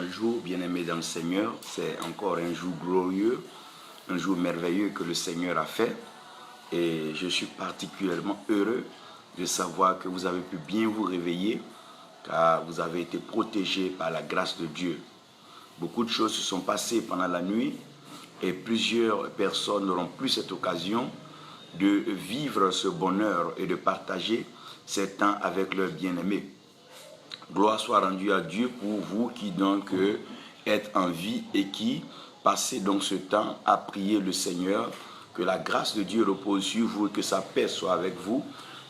Bonjour, bien-aimés dans le Seigneur. C'est encore un jour glorieux, un jour merveilleux que le Seigneur a fait. Et je suis particulièrement heureux de savoir que vous avez pu bien vous réveiller, car vous avez été protégés par la grâce de Dieu. Beaucoup de choses se sont passées pendant la nuit et plusieurs personnes n'auront plus cette occasion de vivre ce bonheur et de partager ces temps avec leurs bien-aimés. Gloire soit rendue à Dieu pour vous qui donc êtes en vie et qui passez donc ce temps à prier le Seigneur. Que la grâce de Dieu repose sur vous et que sa paix soit avec vous.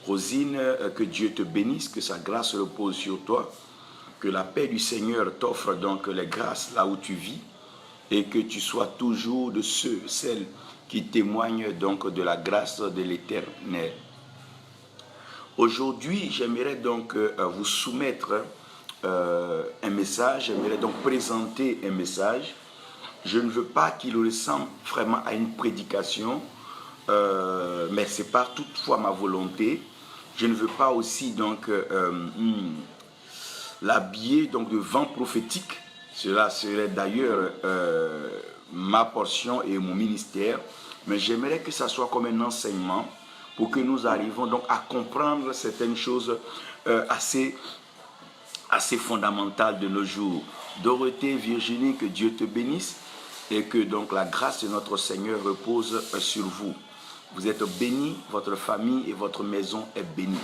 Rosine, que Dieu te bénisse, que sa grâce repose sur toi. Que la paix du Seigneur t'offre donc les grâces là où tu vis et que tu sois toujours de celles qui témoignent donc de la grâce de l'Éternel. Aujourd'hui, j'aimerais donc vous soumettre un message, j'aimerais donc présenter un message. Je ne veux pas qu'il ressemble vraiment à une prédication, mais ce n'est pas toutefois ma volonté. Je ne veux pas aussi donc l'habiller donc de vent prophétique. Cela serait d'ailleurs ma portion et mon ministère, mais j'aimerais que ça soit comme un enseignement pour que nous arrivions donc à comprendre certaines choses assez fondamentales de nos jours. Dorothée, Virginie, que Dieu te bénisse et que donc la grâce de notre Seigneur repose sur vous. Vous êtes bénis, votre famille et votre maison est bénie.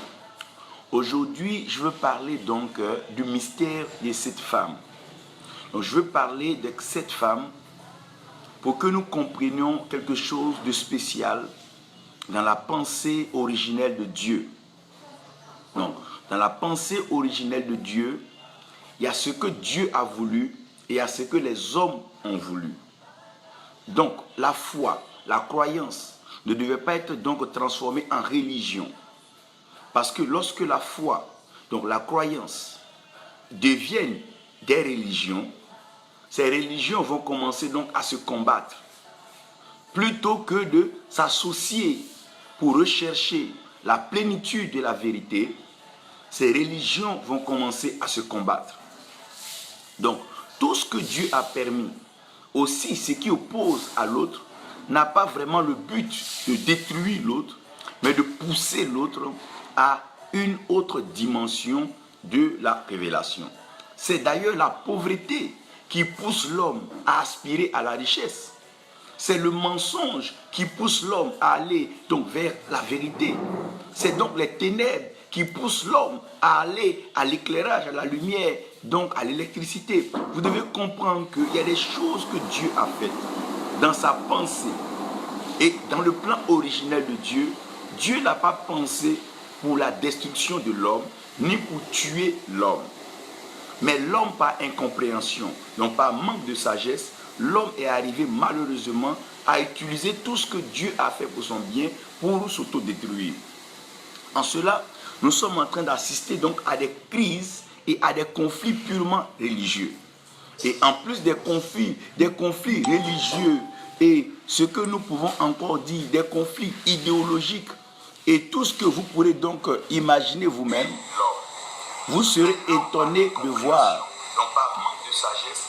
Aujourd'hui, je veux parler donc du mystère de cette femme. Donc, je veux parler de cette femme pour que nous comprenions quelque chose de spécial dans la pensée originelle de Dieu. Donc, dans la pensée originelle de Dieu, il y a ce que Dieu a voulu et il y a ce que les hommes ont voulu. Donc, la foi, la croyance ne devait pas être donc transformée en religion. Parce que lorsque la foi, donc la croyance, deviennent des religions, ces religions vont commencer donc à se combattre. Plutôt que de s'associer pour rechercher la plénitude de la vérité, ces religions vont commencer à se combattre. Donc, tout ce que Dieu a permis, aussi ce qui oppose à l'autre, n'a pas vraiment le but de détruire l'autre, mais de pousser l'autre à une autre dimension de la révélation. C'est d'ailleurs la pauvreté qui pousse l'homme à aspirer à la richesse. C'est le mensonge qui pousse l'homme à aller donc vers la vérité. C'est donc les ténèbres qui poussent l'homme à aller à l'éclairage, à la lumière, donc à l'électricité. Vous devez comprendre qu'il y a des choses que Dieu a faites dans sa pensée. Et dans le plan originel de Dieu, Dieu n'a pas pensé pour la destruction de l'homme, ni pour tuer l'homme. Mais l'homme, par incompréhension, non pas manque de sagesse, l'homme est arrivé malheureusement à utiliser tout ce que Dieu a fait pour son bien pour s'autodétruire. En cela, nous sommes en train d'assister donc à des crises et à des conflits purement religieux. Et en plus des conflits religieux et ce que nous pouvons encore dire, des conflits idéologiques et tout ce que vous pourrez donc imaginer vous-même, vous serez étonné de voir.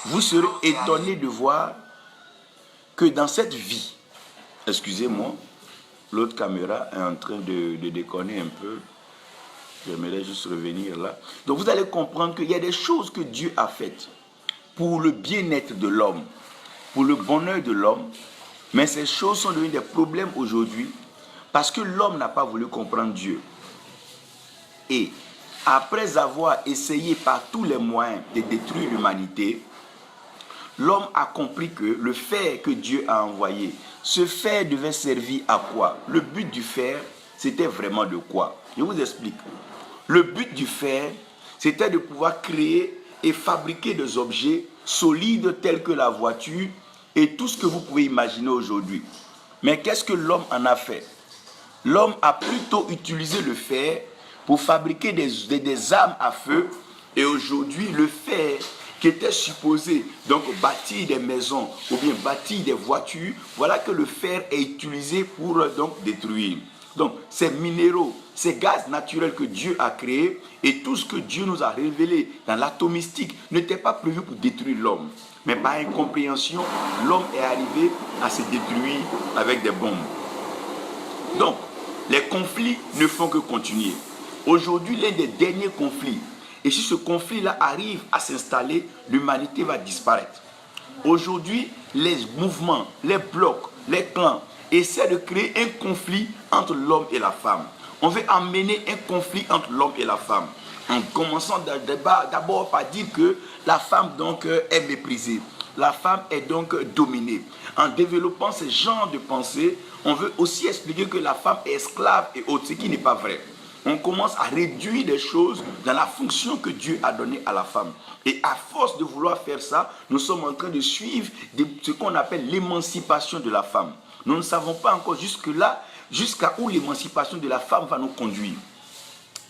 Vous serez étonné de voir que dans cette vie, excusez-moi, l'autre caméra est en train de déconner un peu. J'aimerais juste revenir là. Donc vous allez comprendre qu'il y a des choses que Dieu a faites pour le bien-être de l'homme, pour le bonheur de l'homme, mais ces choses sont devenues des problèmes aujourd'hui parce que l'homme n'a pas voulu comprendre Dieu. Et après avoir essayé par tous les moyens de détruire l'humanité, l'homme a compris que le fer que Dieu a envoyé, ce fer devait servir à quoi? Le but du fer, c'était vraiment de quoi? Je vous explique. Le but du fer, c'était de pouvoir créer et fabriquer des objets solides tels que la voiture et tout ce que vous pouvez imaginer aujourd'hui. Mais qu'est-ce que l'homme en a fait? L'homme a plutôt utilisé le fer pour fabriquer des armes à feu. Et aujourd'hui, le fer qui était supposé donc bâtir des maisons ou bien bâtir des voitures, voilà que le fer est utilisé pour donc détruire. Donc, ces minéraux, ces gaz naturels que Dieu a créés et tout ce que Dieu nous a révélé dans l'atomistique n'était pas prévu pour détruire l'homme. Mais par incompréhension, l'homme est arrivé à se détruire avec des bombes. Donc, les conflits ne font que continuer. Aujourd'hui, l'un des derniers conflits, et si ce conflit-là arrive à s'installer, l'humanité va disparaître. Aujourd'hui, les mouvements, les blocs, les clans essaient de créer un conflit entre l'homme et la femme. On veut amener un conflit entre l'homme et la femme. En commençant d'abord par dire que la femme donc est méprisée. La femme est donc dominée. En développant ce genre de pensée, on veut aussi expliquer que la femme est esclave et autre, ce qui n'est pas vrai. On commence à réduire les choses dans la fonction que Dieu a donnée à la femme. Et à force de vouloir faire ça, nous sommes en train de suivre ce qu'on appelle l'émancipation de la femme. Nous ne savons pas encore jusque-là, jusqu'à où l'émancipation de la femme va nous conduire.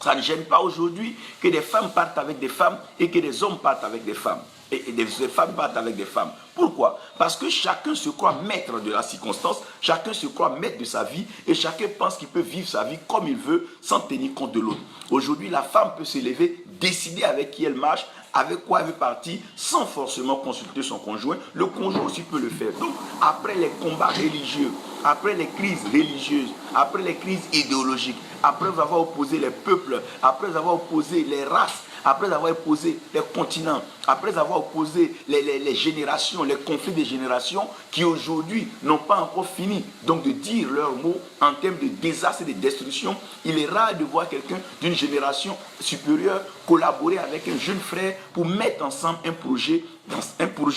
Ça ne gêne pas aujourd'hui que des femmes partent avec des femmes et que des hommes partent avec des femmes. Et des femmes partent avec des femmes. Pourquoi? Parce que chacun se croit maître de la circonstance, chacun se croit maître de sa vie et chacun pense qu'il peut vivre sa vie comme il veut sans tenir compte de l'autre. Aujourd'hui, la femme peut se lever, décider avec qui elle marche, avec quoi elle veut partir, sans forcément consulter son conjoint. Le conjoint aussi peut le faire. Donc, après les combats religieux, après les crises religieuses, après les crises idéologiques, après avoir opposé les peuples, après avoir opposé les races, après avoir opposé les continents, après avoir opposé les générations, les conflits des générations qui aujourd'hui n'ont pas encore fini donc de dire leurs mots en termes de désastre et de destruction, il est rare de voir quelqu'un d'une génération supérieure collaborer avec un jeune frère pour mettre ensemble un projet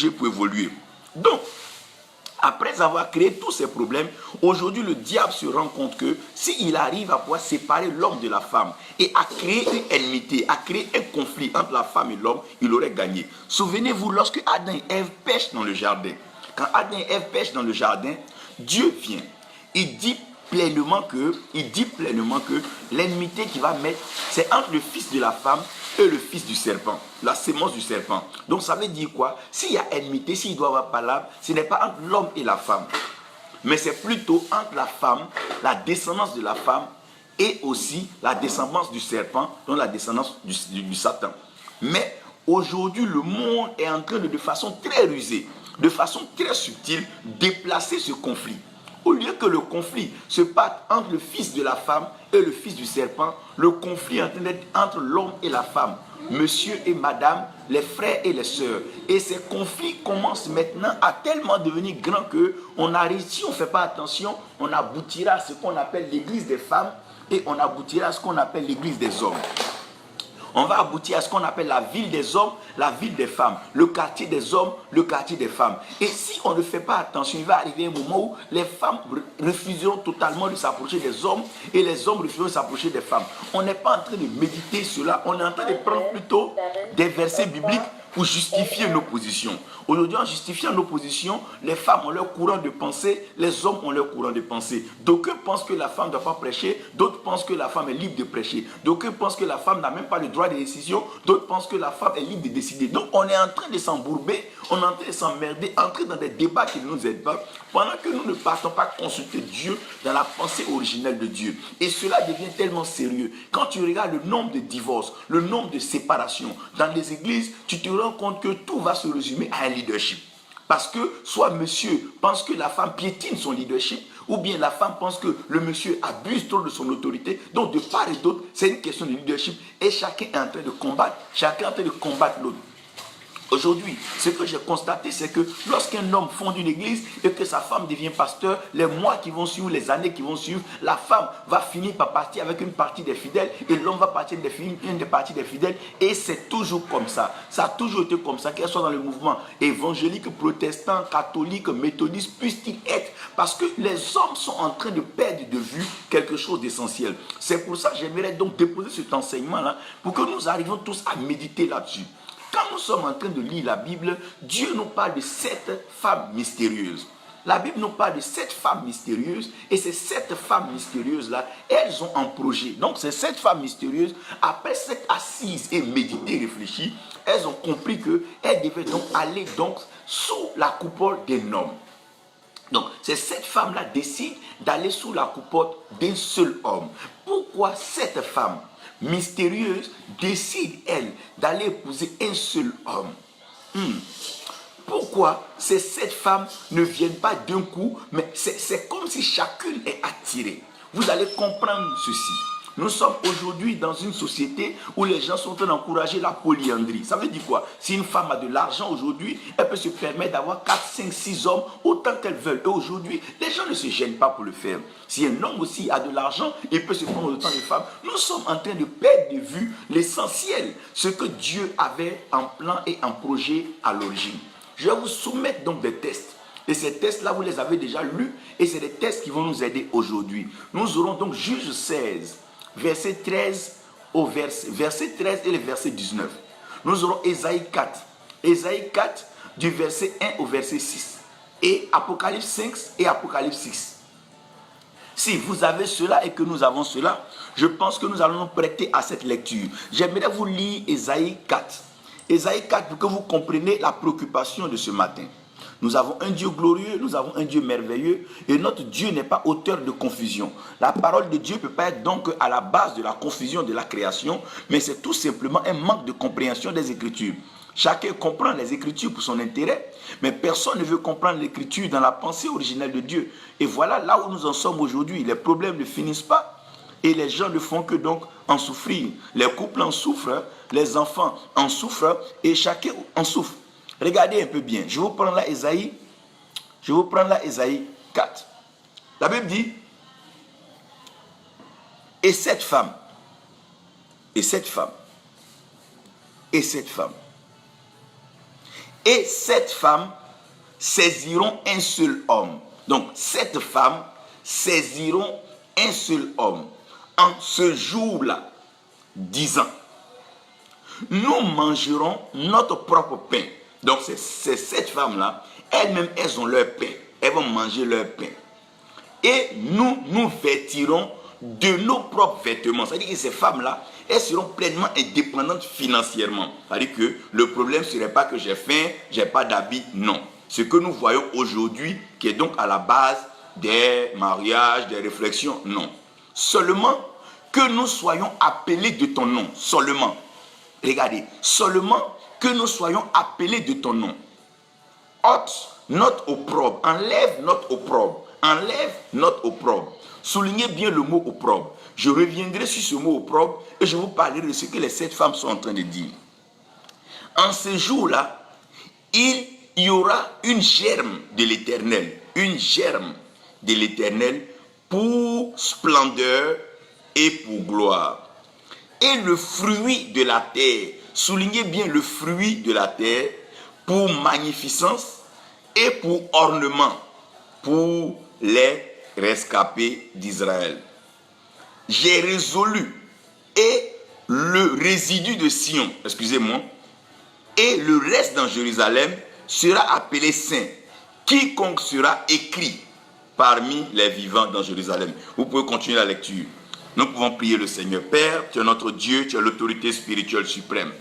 pour évoluer. Donc, après avoir créé tous ces problèmes, aujourd'hui le diable se rend compte que s'il arrive à pouvoir séparer l'homme de la femme et à créer une enmité, à créer un conflit entre la femme et l'homme, il aurait gagné. Souvenez-vous, lorsque Adam et Ève pêchent dans le jardin, quand Adam et Ève pêchent dans le jardin, Dieu vient, il dit pleinement que l'enmité qu'il va mettre, c'est entre le fils de la femme et le fils du serpent, la sémence du serpent. Donc ça veut dire quoi? S'il y a enmité, s'il doit y avoir palabre, ce n'est pas entre l'homme et la femme, mais c'est plutôt entre la femme, la descendance de la femme et aussi la descendance du serpent, donc la descendance du Satan. Mais aujourd'hui, le monde est en train de façon très rusée, de façon très subtile, déplacer ce conflit. Au lieu que le conflit se passe entre le fils de la femme et le fils du serpent, le conflit est en train d'être entre l'homme et la femme, monsieur et madame, les frères et les sœurs. Et ces conflits commencent maintenant à tellement devenir grands que si on ne fait pas attention, on aboutira à ce qu'on appelle l'église des femmes et on aboutira à ce qu'on appelle l'église des hommes. On va aboutir à ce qu'on appelle la ville des hommes, la ville des femmes, le quartier des hommes, le quartier des femmes. Et si on ne fait pas attention, il va arriver un moment où les femmes refuseront totalement de s'approcher des hommes et les hommes refuseront de s'approcher des femmes. On n'est pas en train de méditer cela, on est en train de prendre plutôt des versets bibliques pour justifier nos positions. Aujourd'hui, en justifiant nos positions, les femmes ont leur courant de pensée, les hommes ont leur courant de pensée. D'aucuns pensent que la femme ne doit pas prêcher, d'autres pensent que la femme est libre de prêcher. D'aucuns pensent que la femme n'a même pas le droit de décision, d'autres pensent que la femme est libre de décider. Donc, on est en train de s'embourber, on est en train de s'emmerder, entrer dans des débats qui ne nous aident pas, pendant que nous ne partons pas consulter Dieu dans la pensée originelle de Dieu. Et cela devient tellement sérieux. Quand tu regardes le nombre de divorces, le nombre de séparations dans les églises, tu te rends compte que tout va se résumer à un leadership. Parce que soit monsieur pense que la femme piétine son leadership, ou bien la femme pense que le monsieur abuse trop de son autorité. Donc de part et d'autre, c'est une question de leadership. Et chacun est en train de combattre l'autre. Aujourd'hui, ce que j'ai constaté, c'est que lorsqu'un homme fonde une église et que sa femme devient pasteur, les mois qui vont suivre, les années qui vont suivre, la femme va finir par partir avec une partie des fidèles et l'homme va partir avec une des parties des fidèles. Et c'est toujours comme ça. Ça a toujours été comme ça, qu'elle soit dans le mouvement évangélique, protestant, catholique, méthodiste, puisse-t-il être. Parce que les hommes sont en train de perdre de vue quelque chose d'essentiel. C'est pour ça que j'aimerais donc déposer cet enseignement-là pour que nous arrivions tous à méditer là-dessus. Quand nous sommes en train de lire la Bible, Dieu nous parle de 7 femmes mystérieuses. La Bible nous parle de 7 femmes mystérieuses et ces 7 femmes mystérieuses-là, elles ont un projet. Donc ces 7 femmes mystérieuses, après s'être assises et méditer, réfléchir, elles ont compris qu'elles devaient donc aller donc sous la coupole d'un homme. Donc, c'est cette femme-là décide d'aller sous la coupote d'un seul homme. Pourquoi cette femme mystérieuse décide, elle, d'aller épouser un seul homme? Pourquoi ces sept femmes ne viennent pas d'un coup, mais c'est comme si chacune est attirée. Vous allez comprendre ceci. Nous sommes aujourd'hui dans une société où les gens sont en train d'encourager la polyandrie. Ça veut dire quoi? Si une femme a de l'argent aujourd'hui, elle peut se permettre d'avoir 4, 5, 6 hommes autant qu'elle veut. Et aujourd'hui, les gens ne se gênent pas pour le faire. Si un homme aussi a de l'argent, il peut se prendre autant de femmes. Nous sommes en train de perdre de vue l'essentiel, ce que Dieu avait en plan et en projet à l'origine. Je vais vous soumettre donc des tests. Et ces tests-là, vous les avez déjà lus. Et c'est des tests qui vont nous aider aujourd'hui. Nous aurons donc Juge 16, verset 13 au verset 13 et le verset 19. Nous aurons Ésaïe 4. Ésaïe 4 du verset 1 au verset 6. Et Apocalypse 5 et Apocalypse 6. Si vous avez cela et que nous avons cela, je pense que nous allons nous prêter à cette lecture. J'aimerais vous lire Ésaïe 4. Ésaïe 4 pour que vous compreniez la préoccupation de ce matin. Nous avons un Dieu glorieux, nous avons un Dieu merveilleux et notre Dieu n'est pas auteur de confusion. La parole de Dieu ne peut pas être donc à la base de la confusion de la création, mais c'est tout simplement un manque de compréhension des Écritures. Chacun comprend les Écritures pour son intérêt, mais personne ne veut comprendre l'Écriture dans la pensée originelle de Dieu. Et voilà là où nous en sommes aujourd'hui. Les problèmes ne finissent pas et les gens ne font que donc en souffrir. Les couples en souffrent, les enfants en souffrent et chacun en souffre. Regardez un peu bien. Je vous prends là Ésaïe 4. La Bible dit, et cette femme saisiront un seul homme. Donc, cette femme saisiront un seul homme en ce jour-là, disant, nous mangerons notre propre pain. Donc, c'est cette femme-là, elles-mêmes, elles ont leur pain. Elles vont manger leur pain. Et nous vêtirons de nos propres vêtements. C'est-à-dire que ces femmes-là, elles seront pleinement indépendantes financièrement. C'est-à-dire que le problème ne serait pas que j'ai faim, j'ai pas d'habit. Non. Ce que nous voyons aujourd'hui, qui est donc à la base des mariages, des réflexions, non. Seulement que nous soyons appelés de ton nom. Seulement. Regardez. Seulement que nous soyons appelés de ton nom. Ôte notre opprobre. Enlève notre opprobre. Enlève notre opprobre. Soulignez bien le mot opprobre. Je reviendrai sur ce mot opprobre et je vous parlerai de ce que les 7 femmes sont en train de dire. En ce jour-là, il y aura une germe de l'Éternel. Une germe de l'Éternel pour splendeur et pour gloire. Et le fruit de la terre, soulignez bien le fruit de la terre, pour magnificence et pour ornement, pour les rescapés d'Israël. J'ai résolu, et le résidu de Sion, excusez-moi, et le reste dans Jérusalem sera appelé saint. Quiconque sera écrit parmi les vivants dans Jérusalem. Vous pouvez continuer la lecture. Nous pouvons prier le Seigneur. Père, tu es notre Dieu, tu es l'autorité spirituelle suprême.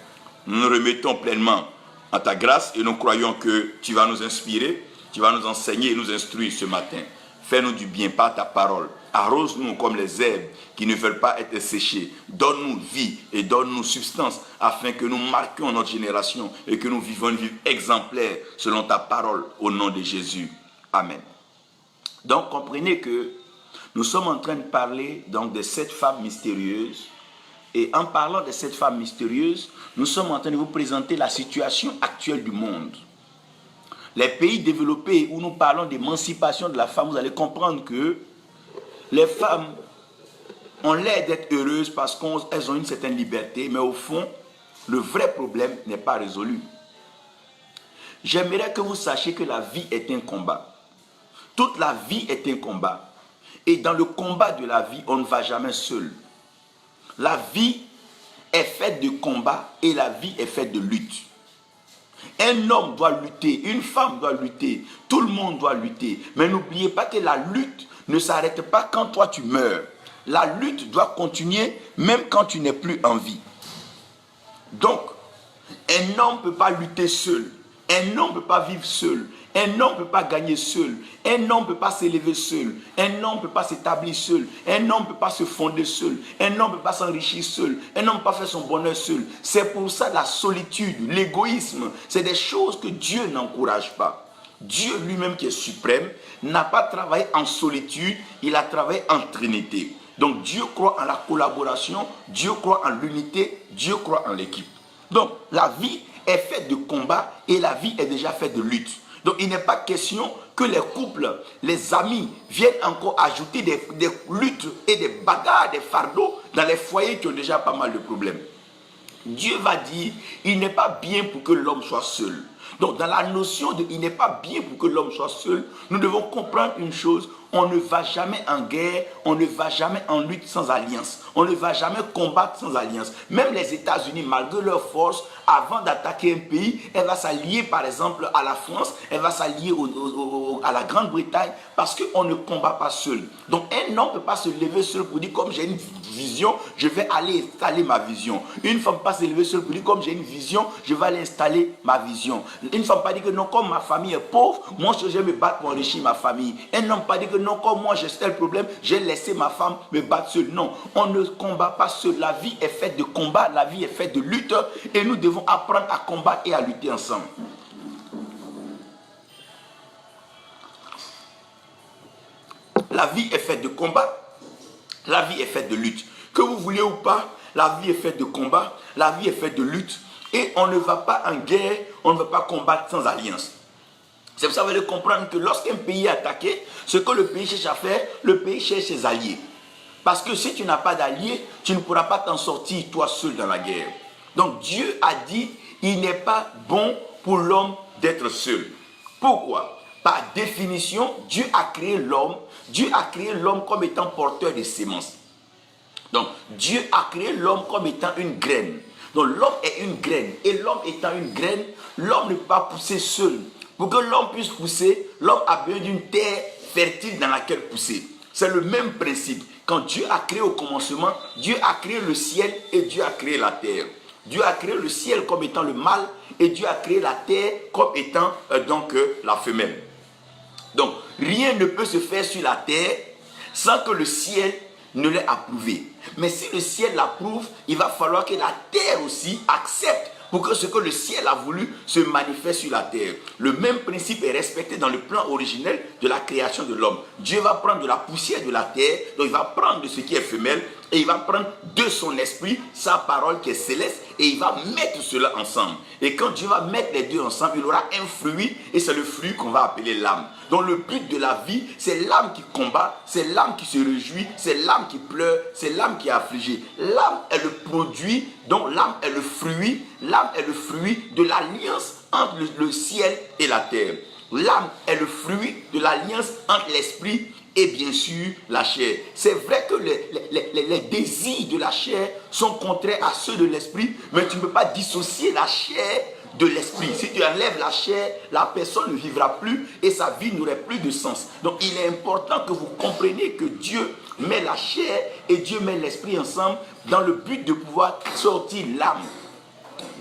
Nous nous remettons pleinement à ta grâce et nous croyons que tu vas nous inspirer, tu vas nous enseigner et nous instruire ce matin. Fais-nous du bien par ta parole. Arrose-nous comme les herbes qui ne veulent pas être séchées. Donne-nous vie et donne-nous substance afin que nous marquions notre génération et que nous vivons une vie exemplaire selon ta parole au nom de Jésus. Amen. Donc comprenez que nous sommes en train de parler donc de cette femme mystérieuse. Et en parlant de cette femme mystérieuse, nous sommes en train de vous présenter la situation actuelle du monde. Les pays développés où nous parlons d'émancipation de la femme, vous allez comprendre que les femmes ont l'air d'être heureuses parce qu'elles ont une certaine liberté, mais au fond, le vrai problème n'est pas résolu. J'aimerais que vous sachiez que la vie est un combat. Toute la vie est un combat. Et dans le combat de la vie, on ne va jamais seul. La vie est faite de combats et la vie est faite de lutte. Un homme doit lutter, une femme doit lutter, tout le monde doit lutter. Mais n'oubliez pas que la lutte ne s'arrête pas quand toi tu meurs. La lutte doit continuer même quand tu n'es plus en vie. Donc, un homme ne peut pas lutter seul. Un homme ne peut pas vivre seul. Un homme ne peut pas gagner seul. Un homme ne peut pas s'élever seul. Un homme ne peut pas s'établir seul. Un homme ne peut pas se fonder seul. Un homme ne peut pas s'enrichir seul. Un homme ne peut pas faire son bonheur seul. C'est pour ça la solitude, l'égoïsme, c'est des choses que Dieu n'encourage pas. Dieu lui-même qui est suprême n'a pas travaillé en solitude, il a travaillé en trinité. Donc Dieu croit en la collaboration, Dieu croit en l'unité, Dieu croit en l'équipe. Donc la vie est faite de combats et la vie est déjà faite de lutte. Donc il n'est pas question que les couples, les amis viennent encore ajouter des luttes et des bagarres, des fardeaux dans les foyers qui ont déjà pas mal de problèmes. Dieu va dire, il n'est pas bien pour que l'homme soit seul. Donc dans la notion de il n'est pas bien pour que l'homme soit seul, nous devons comprendre une chose, on ne va jamais en guerre, on ne va jamais en lutte sans alliance. On ne va jamais combattre sans alliance. Même les États-Unis, malgré leur force, avant d'attaquer un pays, elle va s'allier par exemple à la France, elle va s'allier à la Grande-Bretagne, parce qu'on ne combat pas seul. Donc un homme ne peut pas se lever seul pour dire comme j'ai une vision, je vais aller installer ma vision. Une femme ne peut pas se lever seul pour dire comme j'ai une vision, je vais aller installer ma vision. Une femme ne peut pas dire que non, comme ma famille est pauvre, moi je vais me battre pour enrichir ma famille. Un homme ne peut pas dire que non, comme moi j'ai tel problème, j'ai laissé ma femme me battre seule. Non, on ne combat pas seul. La vie est faite de combat, la vie est faite de lutte et nous devons apprendre à combattre et à lutter ensemble. La vie est faite de combat, la vie est faite de lutte. Que vous voulez ou pas, la vie est faite de combat, la vie est faite de lutte et on ne va pas en guerre, on ne va pas combattre sans alliance. C'est pour ça que vous allez comprendre que lorsqu'un pays est attaqué, ce que le pays cherche à faire, le pays cherche ses alliés. Parce que si tu n'as pas d'alliés, tu ne pourras pas t'en sortir toi seul dans la guerre. Donc Dieu a dit, il n'est pas bon pour l'homme d'être seul. Pourquoi? Par définition, Dieu a créé l'homme comme étant porteur de sémences. Donc Dieu a créé l'homme comme étant une graine. Donc l'homme est une graine. Et l'homme étant une graine, l'homme ne peut pas pousser seul. Pour que l'homme puisse pousser, l'homme a besoin d'une terre fertile dans laquelle pousser. C'est le même principe. Quand Dieu a créé au commencement, Dieu a créé le ciel et Dieu a créé la terre. Dieu a créé le ciel comme étant le mâle et Dieu a créé la terre comme étant la femelle. Donc rien ne peut se faire sur la terre sans que le ciel ne l'ait approuvé. Mais si le ciel l'approuve, il va falloir que la terre aussi accepte pour que ce que le ciel a voulu se manifeste sur la terre. Le même principe est respecté dans le plan originel de la création de l'homme. Dieu va prendre de la poussière de la terre, donc il va prendre de ce qui est femelle, et il va prendre de son esprit, sa parole qui est céleste, et il va mettre cela ensemble. Et quand Dieu va mettre les deux ensemble, il aura un fruit, et c'est le fruit qu'on va appeler l'âme. Donc le but de la vie, c'est l'âme qui combat, c'est l'âme qui se réjouit, c'est l'âme qui pleure, c'est l'âme qui est affligée. L'âme est le produit, donc l'âme est le fruit de l'alliance entre le ciel et la terre. L'âme est le fruit de l'alliance entre l'esprit et bien sûr la chair. C'est vrai que les désirs de la chair sont contraires à ceux de l'esprit, mais tu ne peux pas dissocier la chair de l'esprit. Si tu enlèves la chair, la personne ne vivra plus et sa vie n'aurait plus de sens. Donc il est important que vous compreniez que Dieu met la chair et Dieu met l'esprit ensemble dans le but de pouvoir sortir l'âme.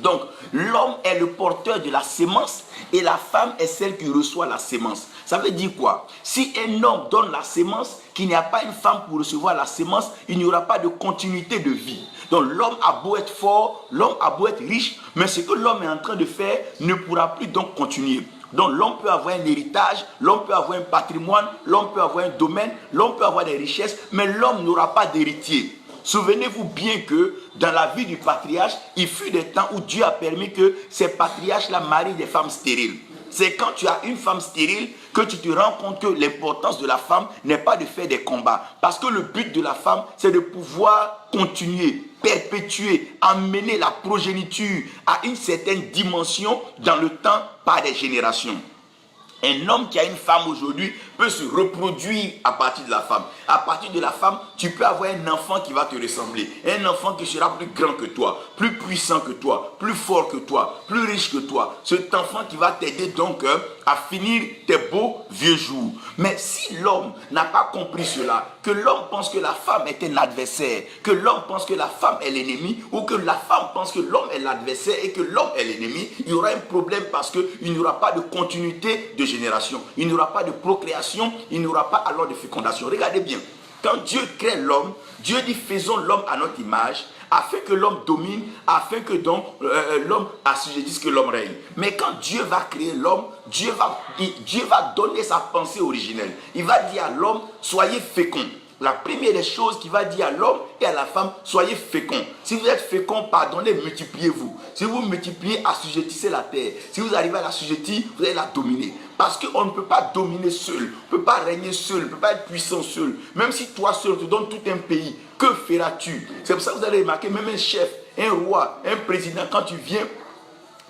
Donc l'homme est le porteur de la sémence et la femme est celle qui reçoit la sémence. Ça veut dire quoi? Si un homme donne la sémence, qu'il n'y a pas une femme pour recevoir la sémence, il n'y aura pas de continuité de vie. Donc l'homme a beau être fort, l'homme a beau être riche, mais ce que l'homme est en train de faire ne pourra plus donc continuer. Donc l'homme peut avoir un héritage, l'homme peut avoir un patrimoine, l'homme peut avoir un domaine, l'homme peut avoir des richesses, mais l'homme n'aura pas d'héritier. Souvenez-vous bien que dans la vie du patriarche, il fut des temps où Dieu a permis que ces patriarches-là marient des femmes stériles. C'est quand tu as une femme stérile que tu te rends compte que l'importance de la femme n'est pas de faire des combats. Parce que le but de la femme, c'est de pouvoir continuer, perpétuer, amener la progéniture à une certaine dimension dans le temps par des générations. Un homme qui a une femme aujourd'hui peut se reproduire à partir de la femme. À partir de la femme, tu peux avoir un enfant qui va te ressembler. Un enfant qui sera plus grand que toi, plus puissant que toi, plus fort que toi, plus riche que toi. Cet enfant qui va t'aider donc à finir tes beaux vieux jours. Mais si l'homme n'a pas compris cela, que l'homme pense que la femme est un adversaire, que l'homme pense que la femme est l'ennemi, ou que la femme pense que l'homme est l'adversaire et que l'homme est l'ennemi, il y aura un problème parce qu'il n'y aura pas de continuité de génération, il n'y aura pas de procréation, il n'y aura pas alors de fécondation. Regardez bien, quand Dieu crée l'homme, Dieu dit faisons l'homme à notre image, afin que l'homme domine, afin que donc l'homme assujettisse que l'homme règne. Mais quand Dieu va créer l'homme, Dieu va donner sa pensée originelle. Il va dire à l'homme, soyez fécond. La première des choses qu'il va dire à l'homme et à la femme, soyez féconds. Si vous êtes féconds, pardonnez, multipliez-vous. Si vous multipliez, assujettissez la terre. Si vous arrivez à l'assujettir, vous allez la dominer. Parce qu'on ne peut pas dominer seul, on ne peut pas régner seul, on ne peut pas être puissant seul. Même si toi seul te donnes tout un pays, que feras-tu? C'est pour ça que vous allez remarquer, même un chef, un roi, un président, quand tu viens,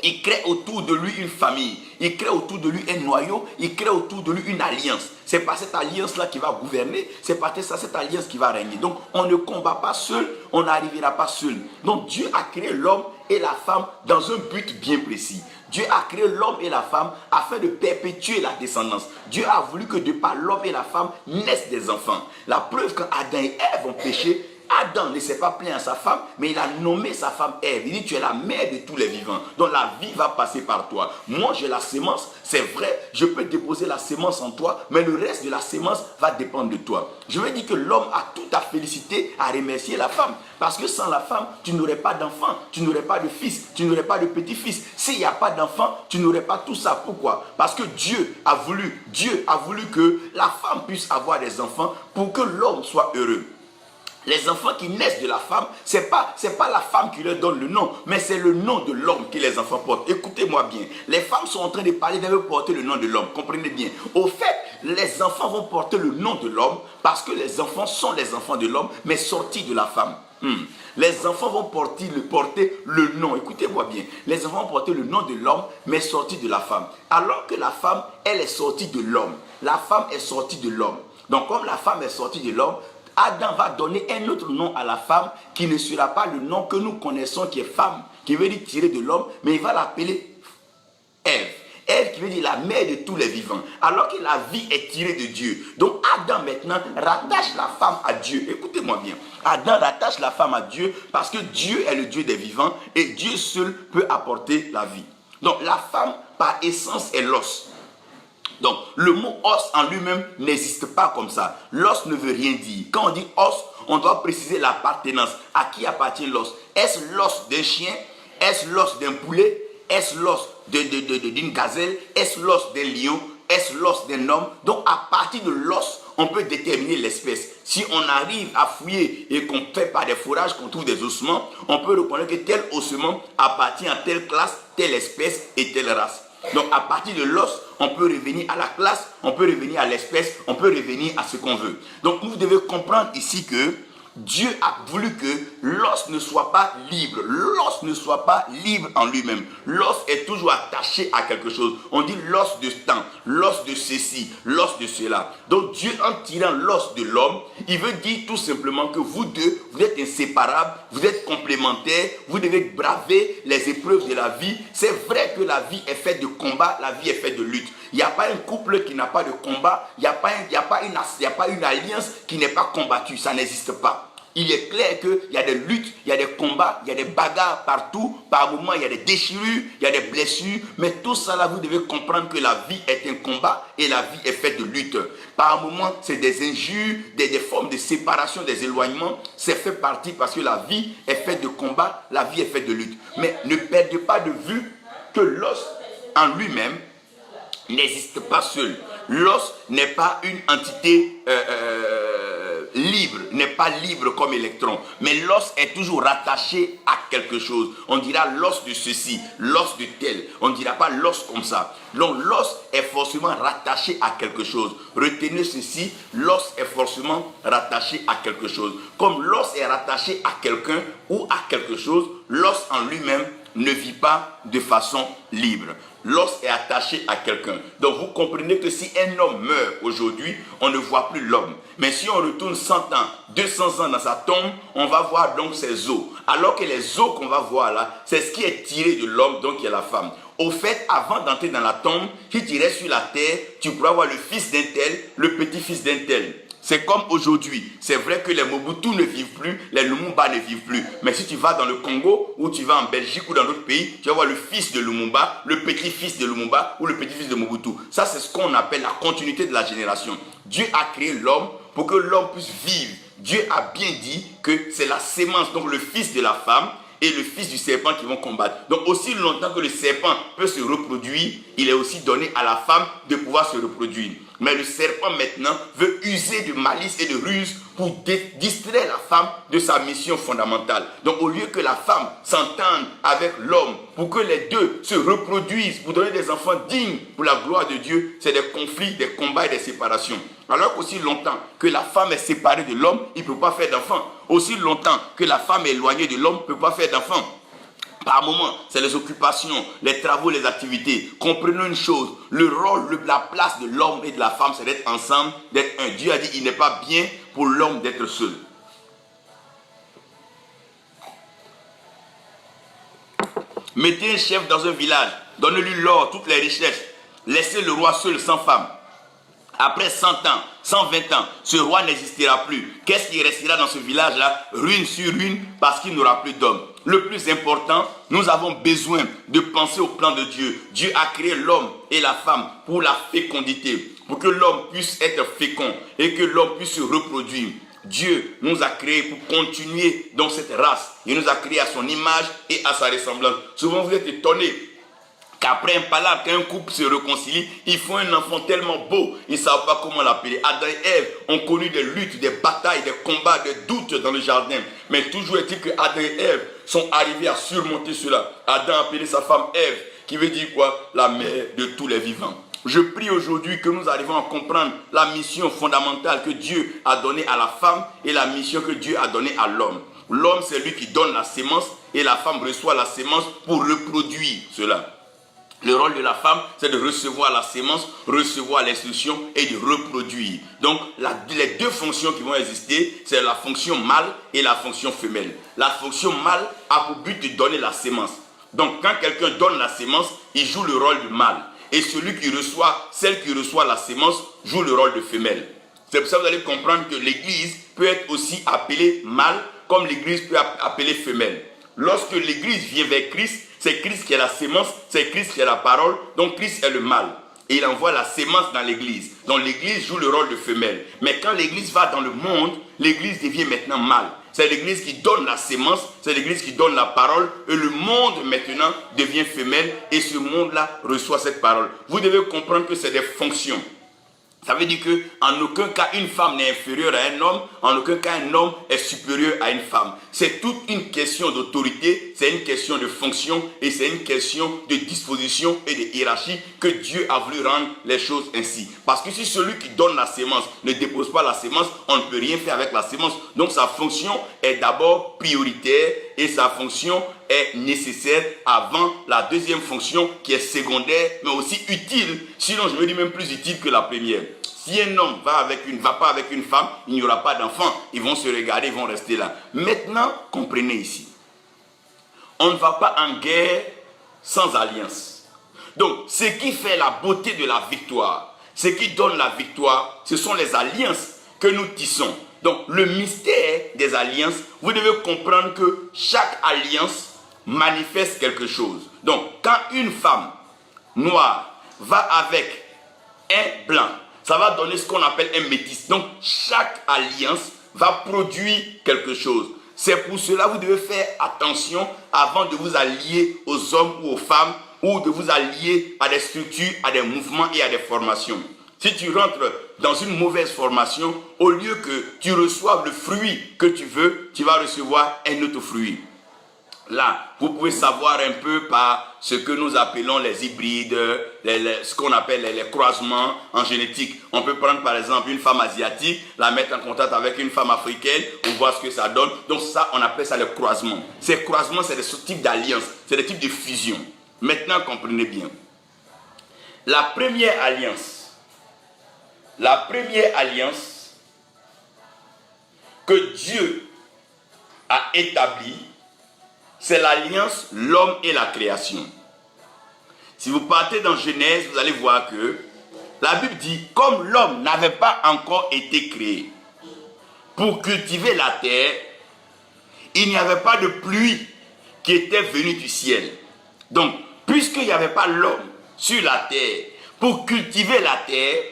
il crée autour de lui une famille, il crée autour de lui un noyau, il crée autour de lui une alliance. C'est pas cette alliance-là qui va gouverner, c'est pas cette alliance qui va régner. Donc on ne combat pas seul, on n'arrivera pas seul. Donc Dieu a créé l'homme et la femme dans un but bien précis. Dieu a créé l'homme et la femme afin de perpétuer la descendance. Dieu a voulu que de par l'homme et la femme naissent des enfants. La preuve quand Adam et Ève ont péché, Adam ne s'est pas plaint à sa femme, mais il a nommé sa femme Ève. Il dit, tu es la mère de tous les vivants. Donc la vie va passer par toi. Moi, j'ai la sémence, c'est vrai, je peux déposer la sémence en toi, mais le reste de la sémence va dépendre de toi. Je veux dire que l'homme a tout à féliciter, à remercier la femme. Parce que sans la femme, tu n'aurais pas d'enfant, tu n'aurais pas de fils, tu n'aurais pas de petit-fils. S'il n'y a pas d'enfant, tu n'aurais pas tout ça. Pourquoi? Parce que Dieu a voulu que la femme puisse avoir des enfants pour que l'homme soit heureux. Les enfants qui naissent de la femme, ce n'est pas la femme qui leur donne le nom, mais c'est le nom de l'homme que les enfants portent. Écoutez-moi bien, les femmes sont en train de parler d'elles porter le nom de l'homme, comprenez bien. Au fait, les enfants vont porter le nom de l'homme parce que les enfants sont les enfants de l'homme, mais sortis de la femme. Les enfants vont porter le nom, écoutez-moi bien, les enfants vont porter le nom de l'homme, mais sortis de la femme. Alors que la femme, elle est sortie de l'homme. La femme est sortie de l'homme. Donc comme la femme est sortie de l'homme, Adam va donner un autre nom à la femme qui ne sera pas le nom que nous connaissons qui est femme, qui veut dire tirer de l'homme, mais il va l'appeler Ève. Ève qui veut dire la mère de tous les vivants, alors que la vie est tirée de Dieu. Donc Adam maintenant rattache la femme à Dieu. Écoutez-moi bien. Adam rattache la femme à Dieu parce que Dieu est le Dieu des vivants et Dieu seul peut apporter la vie. Donc la femme par essence est l'os. Donc, le mot os en lui-même n'existe pas comme ça. L'os ne veut rien dire. Quand on dit os, on doit préciser l'appartenance. À qui appartient l'os? Est-ce l'os d'un chien? Est-ce l'os d'un poulet? Est-ce l'os d'une gazelle? Est-ce l'os d'un lion? Est-ce l'os d'un homme? Donc, à partir de l'os, on peut déterminer l'espèce. Si on arrive à fouiller et qu'on fait par des fourrages, qu'on trouve des ossements, on peut reconnaître que tel ossement appartient à telle classe, telle espèce et telle race. Donc à partir de l'os, on peut revenir à la classe, on peut revenir à l'espèce, on peut revenir à ce qu'on veut. Donc vous devez comprendre ici que Dieu a voulu que l'os ne soit pas libre. L'os ne soit pas libre en lui-même. L'os est toujours attaché à quelque chose. On dit l'os de temps, l'os de ceci, l'os de cela. Donc Dieu, en tirant l'os de l'homme, il veut dire tout simplement que vous deux, vous êtes inséparables, vous êtes complémentaires, vous devez braver les épreuves de la vie. C'est vrai que la vie est faite de combats, la vie est faite de lutte. Il n'y a pas un couple qui n'a pas de combat, il n'y a pas une alliance qui n'est pas combattue, ça n'existe pas. Il est clair qu'il y a des luttes, il y a des combats, il y a des bagarres partout. Par moments, il y a des déchirures, il y a des blessures. Mais tout ça là, vous devez comprendre que la vie est un combat et la vie est faite de lutte. Par moments, c'est des injures, des formes de séparation, des éloignements. C'est fait partie parce que la vie est faite de combat, la vie est faite de lutte. Mais ne perdez pas de vue que l'os en lui-même n'existe pas seul. L'os n'est pas une entité libre, n'est pas libre comme électron, mais l'os est toujours rattaché à quelque chose. On dira l'os de ceci, l'os de tel, on ne dira pas l'os comme ça. Donc l'os est forcément rattaché à quelque chose. Retenez ceci, l'os est forcément rattaché à quelque chose. Comme l'os est rattaché à quelqu'un ou à quelque chose, l'os en lui-même ne vit pas de façon libre. L'os est attaché à quelqu'un. Donc vous comprenez que si un homme meurt aujourd'hui, on ne voit plus l'homme. Mais si on retourne 100 ans, 200 ans dans sa tombe, on va voir donc ses os. Alors que les os qu'on va voir là, c'est ce qui est tiré de l'homme, donc il y a la femme. Au fait, avant d'entrer dans la tombe, si tu restes sur la terre, tu pourras voir le fils d'un tel, le petit-fils d'un tel. C'est comme aujourd'hui. C'est vrai que les Mobutu ne vivent plus, les Lumumba ne vivent plus. Mais si tu vas dans le Congo, ou tu vas en Belgique ou dans d'autres pays, tu vas voir le fils de Lumumba, le petit-fils de Lumumba ou le petit-fils de Mobutu. Ça, c'est ce qu'on appelle la continuité de la génération. Dieu a créé l'homme pour que l'homme puisse vivre. Dieu a bien dit que c'est la sémence, donc le fils de la femme et le fils du serpent qui vont combattre. Donc aussi longtemps que le serpent peut se reproduire, il est aussi donné à la femme de pouvoir se reproduire. Mais le serpent maintenant veut user de malice et de ruse pour distraire la femme de sa mission fondamentale. Donc au lieu que la femme s'entende avec l'homme pour que les deux se reproduisent, pour donner des enfants dignes pour la gloire de Dieu, c'est des conflits, des combats et des séparations. Alors qu'aussi longtemps que la femme est séparée de l'homme, il ne peut pas faire d'enfants. Aussi longtemps que la femme est éloignée de l'homme, il ne peut pas faire d'enfants. Par moment, c'est les occupations, les travaux, les activités. Comprenons une chose, le rôle, la place de l'homme et de la femme, c'est d'être ensemble, d'être un. Dieu a dit, il n'est pas bien pour l'homme d'être seul. Mettez un chef dans un village, donnez-lui l'or, toutes les richesses. Laissez le roi seul, sans femme. Après 100 ans, 120 ans, ce roi n'existera plus. Qu'est-ce qui restera dans ce village-là? Ruine sur ruine, parce qu'il n'aura plus d'hommes. Le plus important, nous avons besoin de penser au plan de Dieu. Dieu a créé l'homme et la femme pour la fécondité, pour que l'homme puisse être fécond et que l'homme puisse se reproduire. Dieu nous a créés pour continuer dans cette race. Il nous a créés à son image et à sa ressemblance. Souvent vous êtes étonnés qu'après un palabre, qu'un couple se réconcilie, ils font un enfant tellement beau, ils ne savent pas comment l'appeler. Adam et Ève ont connu des luttes, des batailles, des combats, des doutes dans le jardin. Mais toujours est-il que Adam et Ève sont arrivés à surmonter cela. Adam a appelé sa femme Ève, qui veut dire quoi? La mère de tous les vivants. Je prie aujourd'hui que nous arrivons à comprendre la mission fondamentale que Dieu a donnée à la femme et la mission que Dieu a donnée à l'homme. L'homme, c'est lui qui donne la sémence et la femme reçoit la sémence pour reproduire cela. Le rôle de la femme, c'est de recevoir la sémence, recevoir l'instruction et de reproduire. Donc, les deux fonctions qui vont exister, c'est la fonction mâle et la fonction femelle. La fonction mâle a pour but de donner la sémence. Donc, quand quelqu'un donne la sémence, il joue le rôle de mâle. Et celui qui reçoit, celle qui reçoit la sémence, joue le rôle de femelle. C'est pour ça que vous allez comprendre que l'église peut être aussi appelée mâle, comme l'église peut être appelée femelle. Lorsque l'église vient vers Christ, c'est Christ qui est la sémence, c'est Christ qui est la parole, donc Christ est le mâle. Et il envoie la sémence dans l'église. Donc l'église joue le rôle de femelle. Mais quand l'église va dans le monde, l'église devient maintenant mâle. C'est l'église qui donne la sémence, c'est l'église qui donne la parole, et le monde maintenant devient femelle, et ce monde-là reçoit cette parole. Vous devez comprendre que c'est des fonctions. Ça veut dire qu'en aucun cas, une femme n'est inférieure à un homme, en aucun cas, un homme est supérieur à une femme. C'est toute une question d'autorité, c'est une question de fonction et c'est une question de disposition et de hiérarchie que Dieu a voulu rendre les choses ainsi. Parce que si celui qui donne la sémence ne dépose pas la sémence, on ne peut rien faire avec la sémence. Donc sa fonction est d'abord prioritaire et sa fonction est nécessaire avant la deuxième fonction qui est secondaire mais aussi utile, sinon je veux dire même plus utile que la première. Si un homme va pas avec une femme, il n'y aura pas d'enfant, ils vont se regarder, ils vont rester là. Maintenant, comprenez ici, on ne va pas en guerre sans alliance. Donc, ce qui fait la beauté de la victoire, ce qui donne la victoire, ce sont les alliances que nous tissons. Donc, le mystère des alliances, vous devez comprendre que chaque alliance manifeste quelque chose. Donc, quand une femme noire va avec un blanc, ça va donner ce qu'on appelle un métis. Donc, chaque alliance va produire quelque chose. C'est pour cela que vous devez faire attention avant de vous allier aux hommes ou aux femmes ou de vous allier à des structures, à des mouvements et à des formations. Si tu rentres dans une mauvaise formation, au lieu que tu reçoives le fruit que tu veux, tu vas recevoir un autre fruit. Là, vous pouvez savoir un peu par ce que nous appelons les hybrides, ce qu'on appelle les croisements en génétique. On peut prendre par exemple une femme asiatique, la mettre en contact avec une femme africaine, on voit ce que ça donne. Donc ça, on appelle ça le croisement. Ces croisements, c'est des types d'alliances, c'est des types de fusion. Maintenant, comprenez bien. La première alliance que Dieu a établie, c'est l'alliance l'homme et la création. Si vous partez dans Genèse, vous allez voir que la Bible dit, comme l'homme n'avait pas encore été créé pour cultiver la terre, il n'y avait pas de pluie qui était venue du ciel. Donc, puisqu'il n'y avait pas l'homme sur la terre pour cultiver la terre,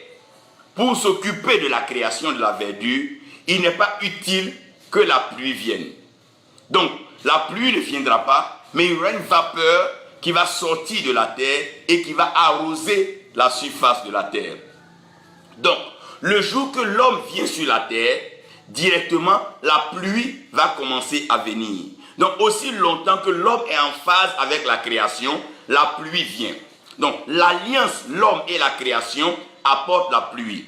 pour s'occuper de la création de la verdure, il n'est pas utile que la pluie vienne. Donc, la pluie ne viendra pas, mais il y aura une vapeur qui va sortir de la terre et qui va arroser la surface de la terre. Donc, le jour que l'homme vient sur la terre, directement, la pluie va commencer à venir. Donc, aussi longtemps que l'homme est en phase avec la création, la pluie vient. Donc, l'alliance, l'homme et la création apporte la pluie.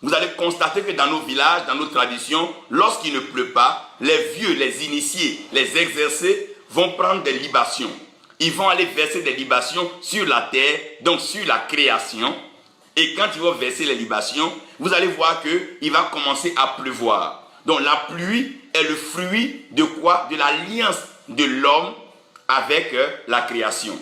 Vous allez constater que dans nos villages, dans nos traditions, lorsqu'il ne pleut pas, les vieux, les initiés, les exercés vont prendre des libations. Ils vont aller verser des libations sur la terre, donc sur la création. Et quand ils vont verser les libations, vous allez voir qu'il va commencer à pleuvoir. Donc la pluie est le fruit de quoi? De l'alliance de l'homme avec la création.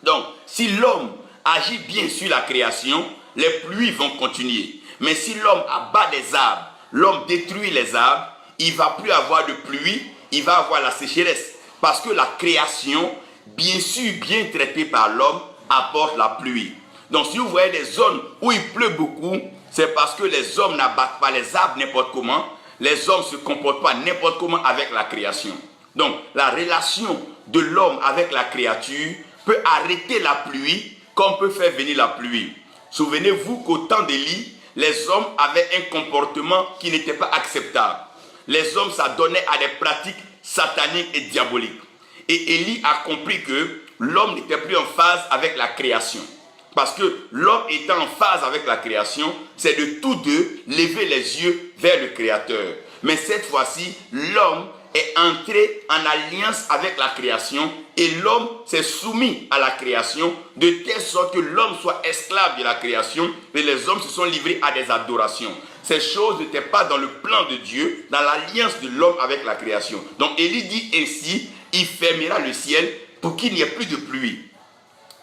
Donc, si l'homme agit bien sur la création, les pluies vont continuer. Mais si l'homme abat des arbres, l'homme détruit les arbres, il ne va plus avoir de pluie, il va avoir la sécheresse. Parce que la création, bien sûr, bien traitée par l'homme, apporte la pluie. Donc si vous voyez des zones où il pleut beaucoup, c'est parce que les hommes n'abattent pas les arbres n'importe comment, les hommes ne se comportent pas n'importe comment avec la création. Donc la relation de l'homme avec la créature peut arrêter la pluie comme peut faire venir la pluie. Souvenez-vous qu'au temps d'Élie, les hommes avaient un comportement qui n'était pas acceptable. Les hommes s'adonnaient à des pratiques sataniques et diaboliques. Et Élie a compris que l'homme n'était plus en phase avec la création. Parce que l'homme étant en phase avec la création, c'est de tous deux lever les yeux vers le Créateur. Mais cette fois-ci, l'homme est entré en alliance avec la création et l'homme s'est soumis à la création de telle sorte que l'homme soit esclave de la création et les hommes se sont livrés à des adorations. Ces choses n'étaient pas dans le plan de Dieu, dans l'alliance de l'homme avec la création. Donc Élie dit ainsi, il fermera le ciel pour qu'il n'y ait plus de pluie.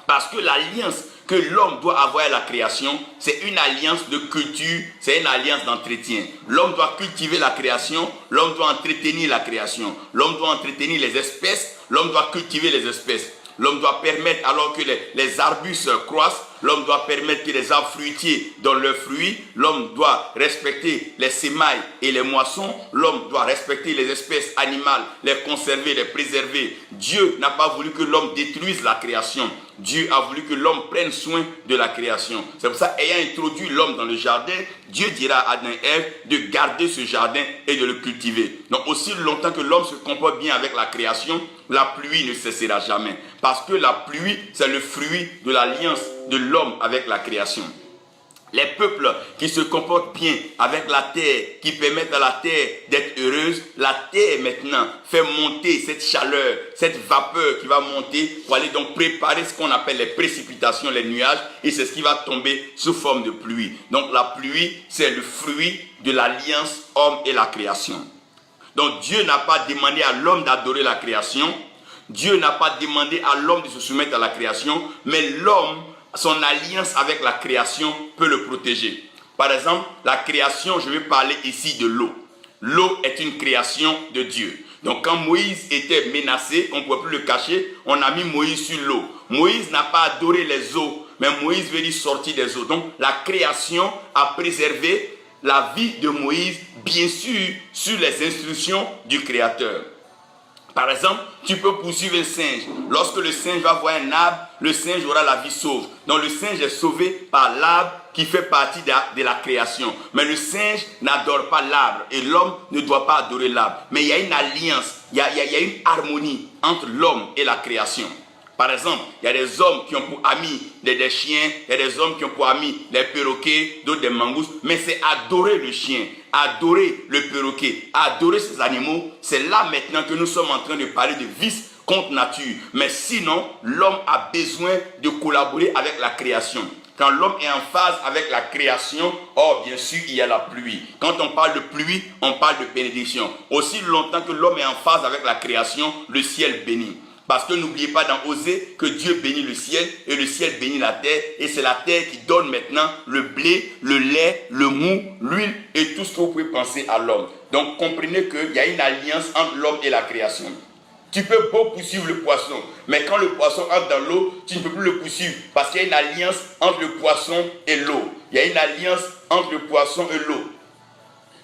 Parce que l'alliance que l'homme doit avoir à la création, c'est une alliance de culture, c'est une alliance d'entretien. L'homme doit cultiver la création, l'homme doit entretenir la création, l'homme doit entretenir les espèces, l'homme doit cultiver les espèces. L'homme doit permettre, alors que les arbustes croissent, l'homme doit permettre que les arbres fruitiers donnent leurs fruits, l'homme doit respecter les semailles et les moissons, l'homme doit respecter les espèces animales, les conserver, les préserver. Dieu n'a pas voulu que l'homme détruise la création. Dieu a voulu que l'homme prenne soin de la création. C'est pour ça, ayant introduit l'homme dans le jardin, Dieu dira à Adam et Ève de garder ce jardin et de le cultiver. Donc aussi longtemps que l'homme se comporte bien avec la création, la pluie ne cessera jamais. Parce que la pluie, c'est le fruit de l'alliance de l'homme avec la création. Les peuples qui se comportent bien avec la terre, qui permettent à la terre d'être heureuse, la terre maintenant fait monter cette chaleur, cette vapeur qui va monter pour aller donc préparer ce qu'on appelle les précipitations, les nuages, et c'est ce qui va tomber sous forme de pluie. Donc la pluie, c'est le fruit de l'alliance homme et la création. Donc Dieu n'a pas demandé à l'homme d'adorer la création, Dieu n'a pas demandé à l'homme de se soumettre à la création, mais l'homme, son alliance avec la création peut le protéger. Par exemple, la création, je vais parler ici de l'eau. L'eau est une création de Dieu. Donc quand Moïse était menacé, on ne pouvait plus le cacher, on a mis Moïse sur l'eau. Moïse n'a pas adoré les eaux, mais Moïse veut dire sortir des eaux. Donc la création a préservé la vie de Moïse, bien sûr, sur les instructions du Créateur. Par exemple, tu peux poursuivre un singe. Lorsque le singe va voir un arbre, le singe aura la vie sauve. Donc le singe est sauvé par l'arbre qui fait partie de la création. Mais le singe n'adore pas l'arbre et l'homme ne doit pas adorer l'arbre. Mais il y a une alliance, il y a une harmonie entre l'homme et la création. Par exemple, il y a des hommes qui ont pour amis des chiens, il y a des hommes qui ont pour amis des perroquets, d'autres des mangoustes, mais c'est adorer le chien, adorer le perroquet, adorer ces animaux. C'est là maintenant que nous sommes en train de parler de vice contre nature. Mais sinon, l'homme a besoin de collaborer avec la création. Quand l'homme est en phase avec la création, bien sûr, il y a la pluie. Quand on parle de pluie, on parle de bénédiction. Aussi longtemps que l'homme est en phase avec la création, le ciel bénit. Parce que n'oubliez pas dans Osée que Dieu bénit le ciel et le ciel bénit la terre. Et c'est la terre qui donne maintenant le blé, le lait, le mou, l'huile et tout ce que vous pouvez penser à l'homme. Donc comprenez qu'il y a une alliance entre l'homme et la création. Tu peux beau poursuivre le poisson, mais quand le poisson entre dans l'eau, tu ne peux plus le poursuivre parce qu'il y a une alliance entre le poisson et l'eau. Il y a une alliance entre le poisson et l'eau.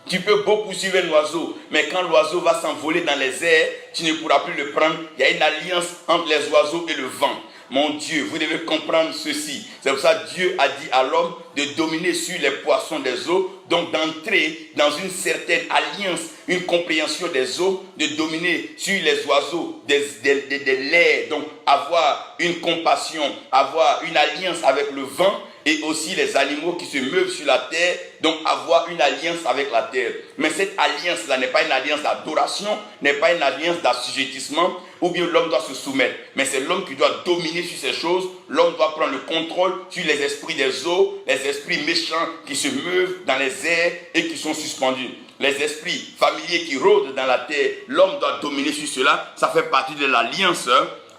Tu peux beau poursuivre un oiseau, mais quand l'oiseau va s'envoler dans les airs, tu ne pourras plus le prendre. Il y a une alliance entre les oiseaux et le vent. Mon Dieu, vous devez comprendre ceci. C'est pour ça que Dieu a dit à l'homme de dominer sur les poissons des eaux, donc d'entrer dans une certaine alliance, une compréhension des eaux, de dominer sur les oiseaux des l'air, donc avoir une compassion, avoir une alliance avec le vent, et aussi les animaux qui se meuvent sur la terre, donc avoir une alliance avec la terre. Mais cette alliance-là n'est pas une alliance d'adoration, n'est pas une alliance d'assujettissement, ou bien l'homme doit se soumettre. Mais c'est l'homme qui doit dominer sur ces choses. L'homme doit prendre le contrôle sur les esprits des eaux, les esprits méchants qui se meuvent dans les airs et qui sont suspendus. Les esprits familiers qui rôdent dans la terre, l'homme doit dominer sur cela. Ça fait partie de l'alliance,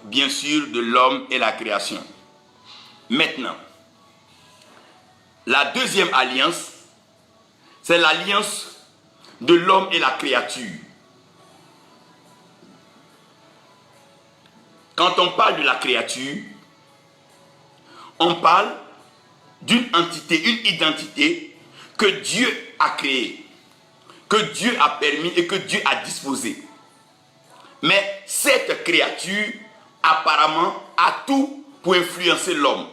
bien sûr, de l'homme et la création. Maintenant, la deuxième alliance, c'est l'alliance de l'homme et la créature. Quand on parle de la créature, on parle d'une entité, une identité que Dieu a créée, que Dieu a permis et que Dieu a disposé. Mais cette créature, apparemment, a tout pour influencer l'homme.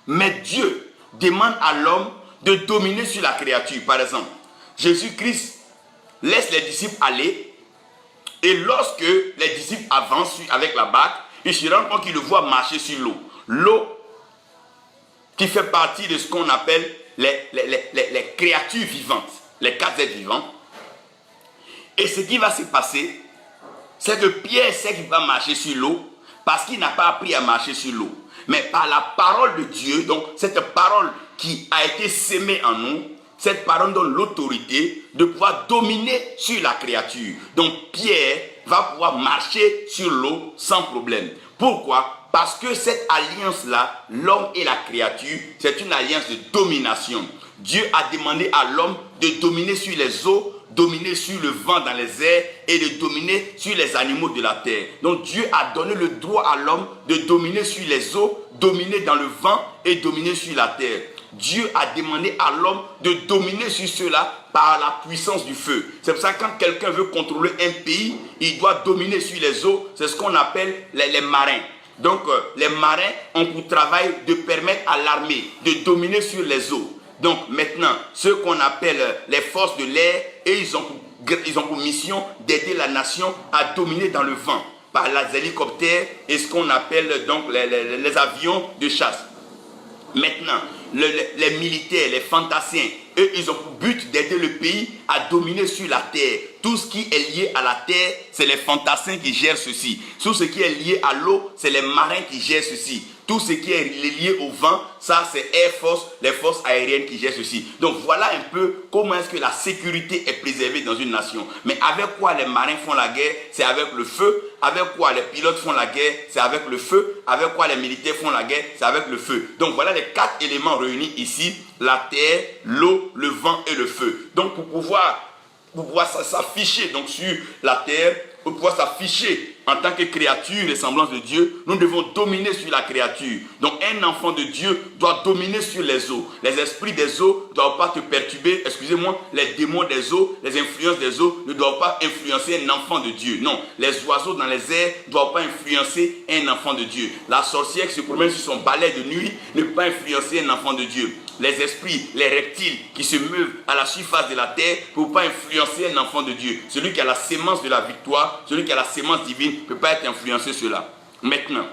Mais Dieu demande à l'homme de dominer sur la créature. Par exemple, Jésus-Christ laisse les disciples aller et lorsque les disciples avancent avec la barque, ils se rendent compte qu'ils le voient marcher sur l'eau. L'eau qui fait partie de ce qu'on appelle les créatures vivantes, les quatre êtres vivants. Et ce qui va se passer, c'est que Pierre sait qu'il va marcher sur l'eau parce qu'il n'a pas appris à marcher sur l'eau. Mais par la parole de Dieu, donc cette parole qui a été sémée en nous, cette parole donne l'autorité de pouvoir dominer sur la créature. Donc Pierre va pouvoir marcher sur l'eau sans problème. Pourquoi? Parce que cette alliance-là, l'homme et la créature, c'est une alliance de domination. Dieu a demandé à l'homme de dominer sur les eaux, dominer sur le vent dans les airs et de dominer sur les animaux de la terre. Donc Dieu a donné le droit à l'homme de dominer sur les eaux, dominer dans le vent et dominer sur la terre. Dieu a demandé à l'homme de dominer sur cela par la puissance du feu. C'est pour ça que quand quelqu'un veut contrôler un pays, il doit dominer sur les eaux. C'est ce qu'on appelle les marins. Donc les marins ont pour travail de permettre à l'armée de dominer sur les eaux. Donc maintenant, ceux qu'on appelle les forces de l'air, et ils ont pour mission d'aider la nation à dominer dans le vent par les hélicoptères et ce qu'on appelle donc les avions de chasse. Maintenant, les militaires, les fantassiens, eux, ils ont pour but d'aider le pays à dominer sur la terre. Tout ce qui est lié à la terre, c'est les fantassiens qui gèrent ceci. Tout ce qui est lié à l'eau, c'est les marins qui gèrent ceci. Tout ce qui est lié au vent, ça c'est Air Force, les forces aériennes qui gèrent ceci. Donc voilà un peu comment est-ce que la sécurité est préservée dans une nation. Mais avec quoi les marins font la guerre? C'est avec le feu. Avec quoi les pilotes font la guerre? C'est avec le feu. Avec quoi les militaires font la guerre? C'est avec le feu. Donc voilà les quatre éléments réunis ici. La terre, l'eau, le vent et le feu. Donc pour pouvoir s'afficher donc sur la terre, pour pouvoir s'afficher en tant que créature et semblance de Dieu, nous devons dominer sur la créature. Donc un enfant de Dieu doit dominer sur les eaux. Les esprits des eaux ne doivent pas te perturber, excusez-moi, les démons des eaux, les influences des eaux ne doivent pas influencer un enfant de Dieu. Non, les oiseaux dans les airs ne doivent pas influencer un enfant de Dieu. La sorcière qui se promène sur son balai de nuit ne peut pas influencer un enfant de Dieu. les esprits, les reptiles qui se meuvent à la surface de la terre ne peuvent pas influencer un enfant de Dieu. Celui qui a la sémence de la victoire, celui qui a la sémence divine ne peut pas être influencé cela. Maintenant,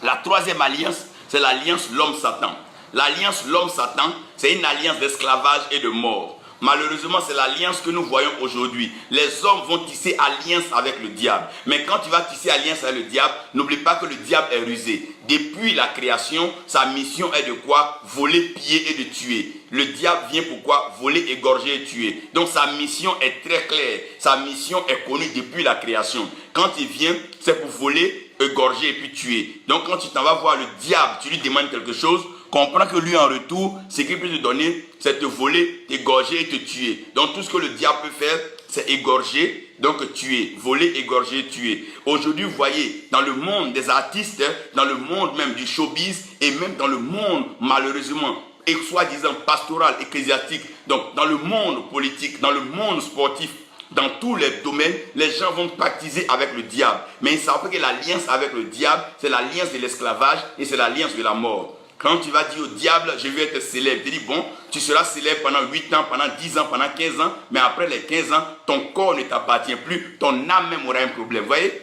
la troisième alliance, c'est l'alliance l'homme-Satan. L'alliance l'homme-Satan, c'est une alliance d'esclavage et de mort. Malheureusement, c'est l'alliance que nous voyons aujourd'hui. Les hommes vont tisser alliance avec le diable. Mais quand tu vas tisser alliance avec le diable, n'oublie pas que le diable est rusé. Depuis la création, sa mission est de quoi? Voler, piller et de tuer. Le diable vient pour quoi? Voler, égorger et tuer. Donc sa mission est très claire. Sa mission est connue depuis la création. Quand il vient, c'est pour voler, égorger et puis tuer. Donc quand tu t'en vas voir le diable, tu lui demandes quelque chose, comprends que lui en retour, ce qu'il peut te donner, c'est te voler, t'égorger et te tuer. Donc tout ce que le diable peut faire, c'est égorger, donc tuer, voler, égorger, tuer. Aujourd'hui, vous voyez, dans le monde des artistes, dans le monde même du showbiz, et même dans le monde, malheureusement, et soi-disant pastoral, ecclésiastique, donc dans le monde politique, dans le monde sportif, dans tous les domaines, les gens vont pactiser avec le diable. Mais ils savent que l'alliance avec le diable, c'est l'alliance de l'esclavage et c'est l'alliance de la mort. Quand tu vas dire au diable, je veux être célèbre, tu dis, bon, tu seras célèbre pendant 8 ans, pendant 10 ans, pendant 15 ans, mais après les 15 ans, ton corps ne t'appartient plus, ton âme même aura un problème. Vous voyez?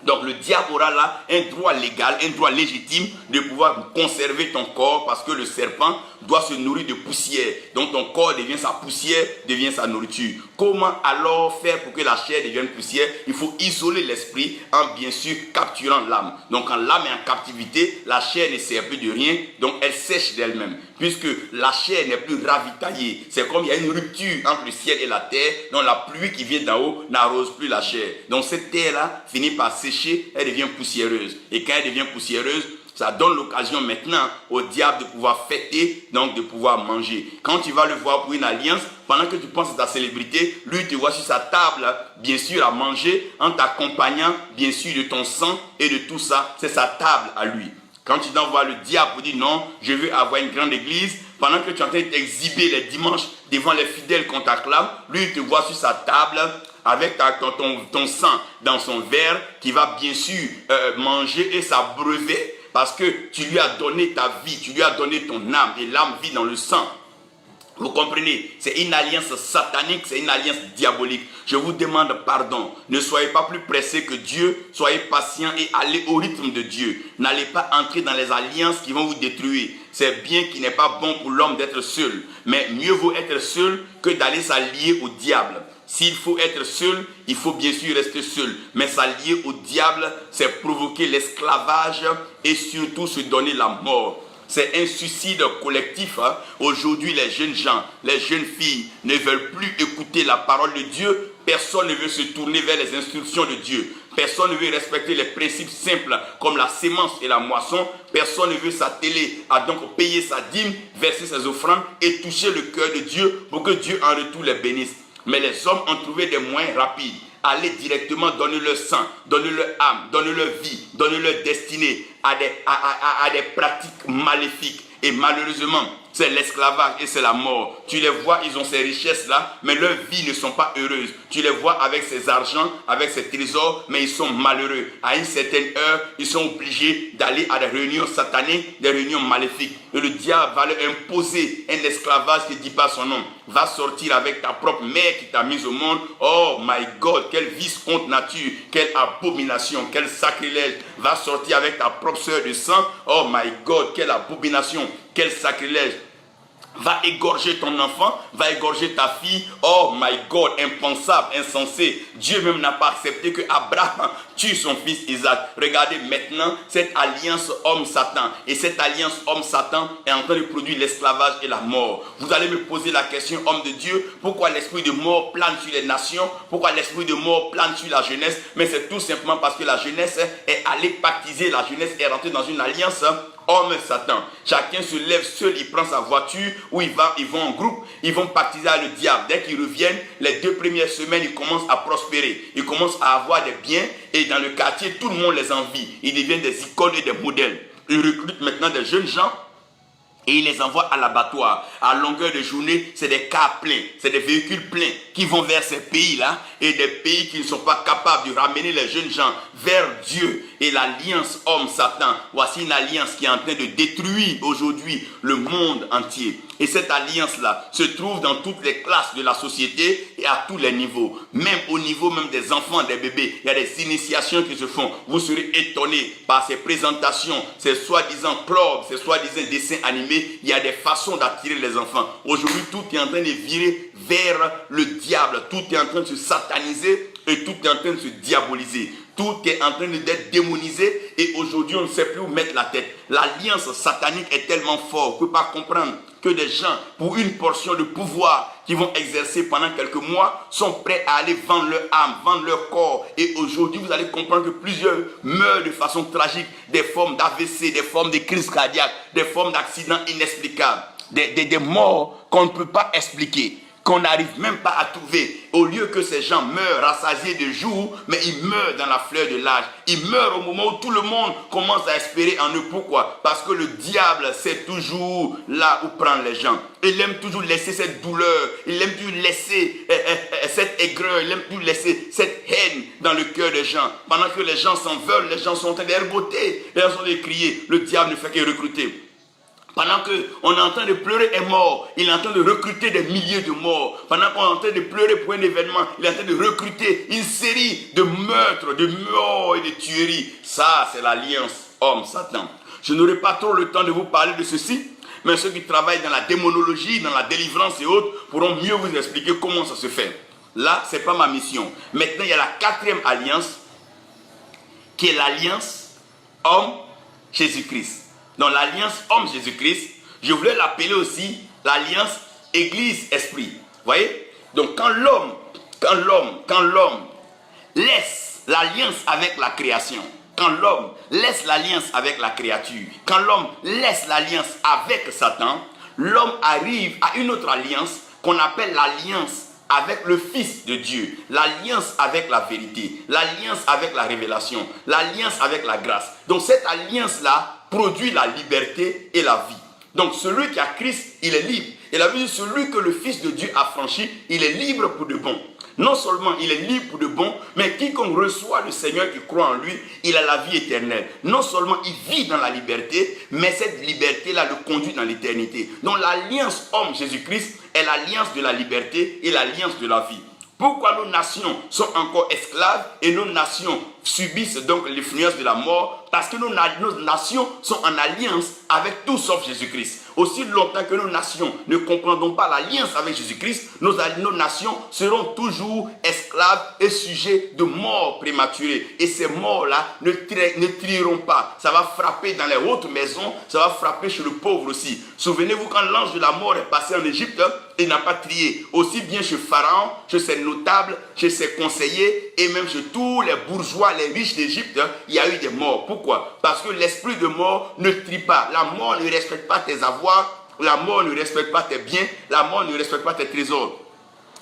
Donc le diable aura là un droit légal, un droit légitime de pouvoir conserver ton corps parce que le serpent doit se nourrir de poussière. Donc ton corps devient sa poussière, devient sa nourriture. Comment alors faire pour que la chair devienne poussière? Il faut isoler l'esprit en bien sûr capturant l'âme. Donc quand l'âme est en captivité, la chair ne sert plus de rien, donc elle sèche d'elle-même. Puisque la chair n'est plus ravitaillée. C'est comme il y a une rupture entre le ciel et la terre, donc la pluie qui vient d'en haut n'arrose plus la chair. Donc cette terre-là finit par sécher, elle devient poussiéreuse. Et quand elle devient poussiéreuse, ça donne l'occasion maintenant au diable de pouvoir fêter, donc de pouvoir manger. Quand tu vas le voir pour une alliance, pendant que tu penses à ta célébrité, lui te voit sur sa table, bien sûr à manger, en t'accompagnant bien sûr de ton sang et de tout ça, c'est sa table à lui. Quand tu t'envoies le diable pour dire non, je veux avoir une grande église, pendant que tu es en train de t'exhiber les dimanches devant les fidèles qu'on t'acclame, lui il te voit sur sa table avec ton sang dans son verre qui va bien sûr manger et s'abreuver parce que tu lui as donné ta vie, tu lui as donné ton âme et l'âme vit dans le sang. Vous comprenez? C'est une alliance satanique, c'est une alliance diabolique. Je vous demande pardon. Ne soyez pas plus pressés que Dieu. Soyez patients et allez au rythme de Dieu. N'allez pas entrer dans les alliances qui vont vous détruire. C'est bien qu'il n'est pas bon pour l'homme d'être seul. Mais mieux vaut être seul que d'aller s'allier au diable. S'il faut être seul, il faut bien sûr rester seul. Mais s'allier au diable, c'est provoquer l'esclavage et surtout se donner la mort. C'est un suicide collectif. Hein. Aujourd'hui, les jeunes gens, les jeunes filles ne veulent plus écouter la parole de Dieu. Personne ne veut se tourner vers les instructions de Dieu. Personne ne veut respecter les principes simples comme la sémence et la moisson. Personne ne veut s'atteler à donc payer sa dîme, verser ses offrandes et toucher le cœur de Dieu pour que Dieu en retour les bénisse. Mais les hommes ont trouvé des moyens rapides. Aller directement donner leur sang, donner leur âme, donner leur vie, donner leur destinée à des pratiques maléfiques. Et malheureusement, c'est l'esclavage et c'est la mort. Tu les vois, ils ont ces richesses-là, mais leurs vies ne sont pas heureuses. Tu les vois avec ces argents, avec ces trésors, mais ils sont malheureux. À une certaine heure, ils sont obligés d'aller à des réunions sataniques, des réunions maléfiques. Et le diable va leur imposer un esclavage qui ne dit pas son nom. Va sortir avec ta propre mère qui t'a mise au monde. Oh my God, quel vice contre nature, quelle abomination, quel sacrilège. Va sortir avec ta propre soeur de sang. Oh my God, quelle abomination, quel sacrilège. Va égorger ton enfant, va égorger ta fille. Oh my God, impensable, insensé. Dieu même n'a pas accepté que Abraham tue son fils Isaac. Regardez maintenant cette alliance homme-Satan. Et cette alliance homme-Satan est en train de produire l'esclavage et la mort. Vous allez me poser la question, homme de Dieu, pourquoi l'esprit de mort plane sur les nations? Pourquoi l'esprit de mort plane sur la jeunesse? Mais c'est tout simplement parce que la jeunesse est allée pactiser, la jeunesse est rentrée dans une alliance homme-Satan. Chacun se lève seul, il prend sa voiture ou ils vont en groupe, ils vont pactiser avec le diable. Dès qu'ils reviennent, les 2 premières semaines, ils commencent à prospérer. Ils commencent à avoir des biens et dans le quartier, tout le monde les envie. Ils deviennent des icônes et des modèles. Ils recrutent maintenant des jeunes gens et ils les envoient à l'abattoir. À longueur de journée, c'est des cars pleins, c'est des véhicules pleins qui vont vers ces pays-là et des pays qui ne sont pas capables de ramener les jeunes gens vers Dieu Et l'alliance homme-Satan, voici une alliance qui est en train de détruire aujourd'hui le monde entier. Et cette alliance-là se trouve dans toutes les classes de la société et à tous les niveaux. Même au niveau même des enfants, des bébés, il y a des initiations qui se font. Vous serez étonnés par ces présentations, ces soi-disant clubs, ces soi-disant dessins animés. Il y a des façons d'attirer les enfants. Aujourd'hui, tout est en train de virer vers le diable. Tout est en train de se sataniser et tout est en train de se diaboliser. Tout est en train d'être démonisé et aujourd'hui on ne sait plus où mettre la tête. L'alliance satanique est tellement forte, on ne peut pas comprendre que des gens, pour une portion de pouvoir qu'ils vont exercer pendant quelques mois, sont prêts à aller vendre leur âme, vendre leur corps. Et aujourd'hui, vous allez comprendre que plusieurs meurent de façon tragique, des formes d'AVC, des formes de crise cardiaque, des formes d'accidents inexplicables, des morts qu'on ne peut pas expliquer, qu'on n'arrive même pas à trouver. Au lieu que ces gens meurent rassasiés de jour, mais ils meurent dans la fleur de l'âge. Ils meurent au moment où tout le monde commence à espérer en eux. Pourquoi? Parce que le diable, c'est toujours là où prendre les gens. Il aime toujours laisser cette douleur, il aime toujours laisser cette aigreur, il aime toujours laisser cette haine dans le cœur des gens. Pendant que les gens s'en veulent, les gens sont en train d'ergoter, les gens sont en train de crier, le diable ne fait que recruter. Pendant qu'on est en train de pleurer est mort, il est en train de recruter des milliers de morts. Pendant qu'on est en train de pleurer pour un événement, il est en train de recruter une série de meurtres, de morts et de tueries. Ça, c'est l'alliance homme-Satan. Je n'aurai pas trop le temps de vous parler de ceci, mais ceux qui travaillent dans la démonologie, dans la délivrance et autres, pourront mieux vous expliquer comment ça se fait. Là, ce n'est pas ma mission. Maintenant, il y a la quatrième alliance, qui est l'alliance homme-Jésus-Christ. Dans l'alliance homme-Jésus-Christ, je voulais l'appeler aussi l'alliance Église-Esprit. Vous voyez? Donc quand l'homme laisse l'alliance avec la création, quand l'homme laisse l'alliance avec la créature, quand l'homme laisse l'alliance avec Satan, l'homme arrive à une autre alliance qu'on appelle l'alliance avec le Fils de Dieu, l'alliance avec la vérité, l'alliance avec la révélation, l'alliance avec la grâce. Donc cette alliance-là produit la liberté et la vie. Donc celui qui a Christ, il est libre. Et la vie de celui que le Fils de Dieu a franchi, il est libre pour de bon. Non seulement il est libre pour de bon, mais quiconque reçoit le Seigneur qui croit en lui, il a la vie éternelle. Non seulement il vit dans la liberté, mais cette liberté-là le conduit dans l'éternité. Donc l'alliance homme Jésus-Christ est l'alliance de la liberté et l'alliance de la vie. Pourquoi nos nations sont encore esclaves et nos nations subissent donc l'influence de la mort? Parce que nos nations sont en alliance avec tout sauf Jésus-Christ. Aussi longtemps que nos nations ne comprendront pas l'alliance avec Jésus-Christ, nos nations seront toujours esclaves et sujets de mort prématurée. Et ces morts-là ne trieront pas. Ça va frapper dans les hautes maisons, ça va frapper chez le pauvre aussi. Souvenez-vous quand l'ange de la mort est passé en Égypte, il n'a pas trié. Aussi bien chez Pharaon, chez ses notables, chez ses conseillers et même chez tous les bourgeois, les riches d'Égypte, il y a eu des morts. Pourquoi? Parce que l'esprit de mort ne trie pas. La mort ne respecte pas tes avoirs, la mort ne respecte pas tes biens, la mort ne respecte pas tes trésors.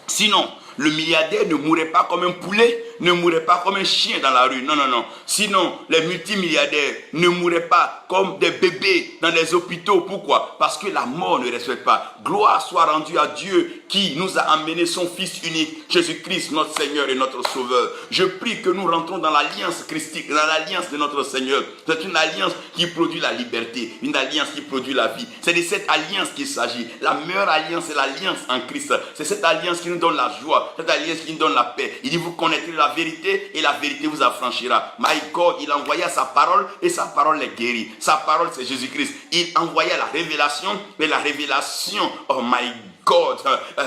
Sinon, le milliardaire ne mourrait pas comme un poulet, ne mourrait pas comme un chien dans la rue. Non, non, non. Sinon, les multimilliardaires ne mourraient pas comme des bébés dans les hôpitaux. Pourquoi? Parce que la mort ne respecte pas. Gloire soit rendue à Dieu qui nous a amené son Fils unique, Jésus-Christ, notre Seigneur et notre Sauveur. Je prie que nous rentrons dans l'alliance christique, dans l'alliance de notre Seigneur. C'est une alliance qui produit la liberté, une alliance qui produit la vie. C'est de cette alliance qu'il s'agit. La meilleure alliance, c'est l'alliance en Christ. C'est cette alliance qui nous donne la joie, cette alliance qui nous donne la paix. Il dit, vous connaîtrez la vérité et la vérité vous affranchira. My God, il envoya sa parole et sa parole les guérit. Sa parole, c'est Jésus-Christ. Il envoya la révélation et la révélation, oh my God,